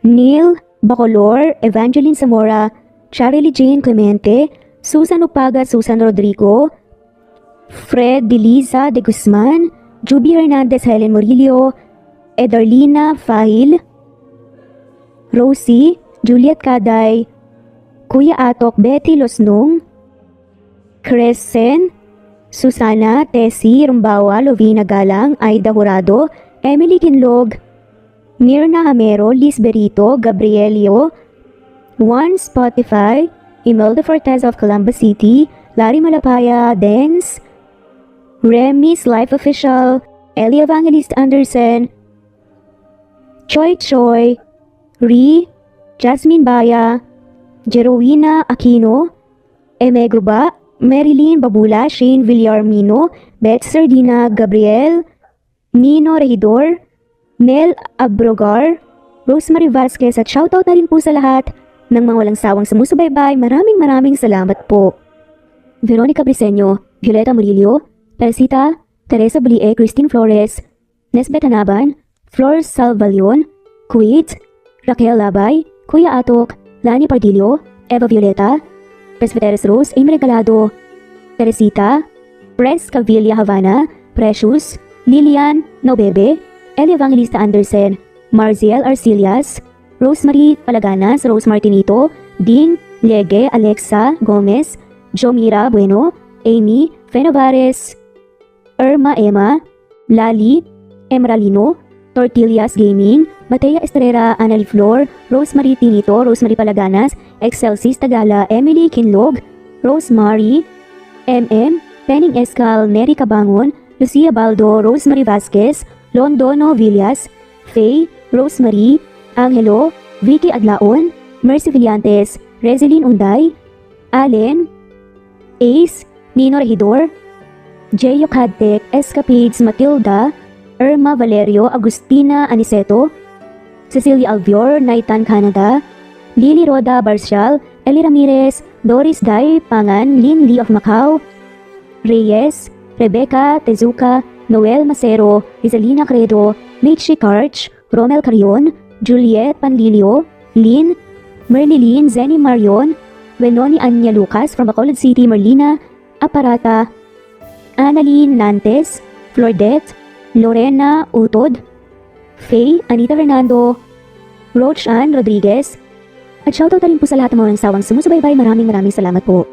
Neil Bacolor, Evangeline Zamora, Charlie Jane Clemente, Susan Upaga, Susan Rodrigo, Fred Deliza de Guzman, Juby Hernandez, Helen Murillo, Edarlina Fahil, Rosie, Juliet Kaday, Kuya Atok, Betty Losnong, Crescen, Susana, Tessie, Rumbawa, Lovina Galang, Aida Jurado, Emily Kinlog, Mirna Hamero, Liz Berito, Gabrielio, Juan Spotify, Imelda Fortes of Columbus City, Larry Malapaya, Dens, Remy's Life Official, Ellie Evangelist Anderson, Choi, Ri, Jasmine Baya, Jerowina Aquino, Eme Gruba, Marilyn Babula, Shane Villarmino, Beth Sardina, Gabriel, Nino Regidor, Mel Abrogar, Rosemary Vasquez at shoutout na rin po sa lahat ng mga walang sawang sumusubaybay. Maraming salamat po. Veronica Briseño, Violeta Murillo, Teresita, Teresa Bulie, Christine Flores, Nesbet Anaban, Flor Salvalion, Kuwait, Raquel Labay, Kuya Atok, Lani Pardillo, Eva Violeta, Presbyteres Rose, Amy Regalado, Teresita, Pres Cavilla Havana, Precious, Lilian Nobebe, Eli Evangelista Anderson, Marziel Arcilias, Rosemary Palaganas, Rose Martinito, Ding Lege, Alexa Gomez, Jomira Bueno, Amy Fenovares, Irma Emma, Lali Emeralino, Tortillas Gaming, Matea Estrera, Anali Flor, Rosemary Tinito, Rosemary Palaganas, Excelsis Tagala, Emily Kinlog, Rosemary, MM, Penning Escal, Neri Cabangon, Lucia Baldo, Rosemary Vasquez, Londono Villas, Faye, Rosemary, Angelo, Vicky Adlaon, Mercy Villantes, Rezeline Unday, Allen, Ace, Nino Regidor, Jeyo Cadtec, Escapades Matilda, Irma Valerio, Agustina Aniceto, Cecilia Alvior, Naitan Canada, Lily Roda Barcial, Eli Ramirez, Doris Day Pangan, Lynn Lee of Macau, Reyes, Rebecca Tezuka, Noel Macero, Rizalina Credo, Mitchie Karch, Romel Carion, Juliet Panlilio, Lynn, Merlilyn Zenny Marion, Wenoni Anya Lucas from Bacolod City, Merlina Aparata, Annalyn Nantes, Flordet, Lorena Utod, Faye, Anita Fernando, Roach Ann Rodriguez, at shoutout na rin po sa lahat ng mga sawang sumusubaybay. Maraming salamat po.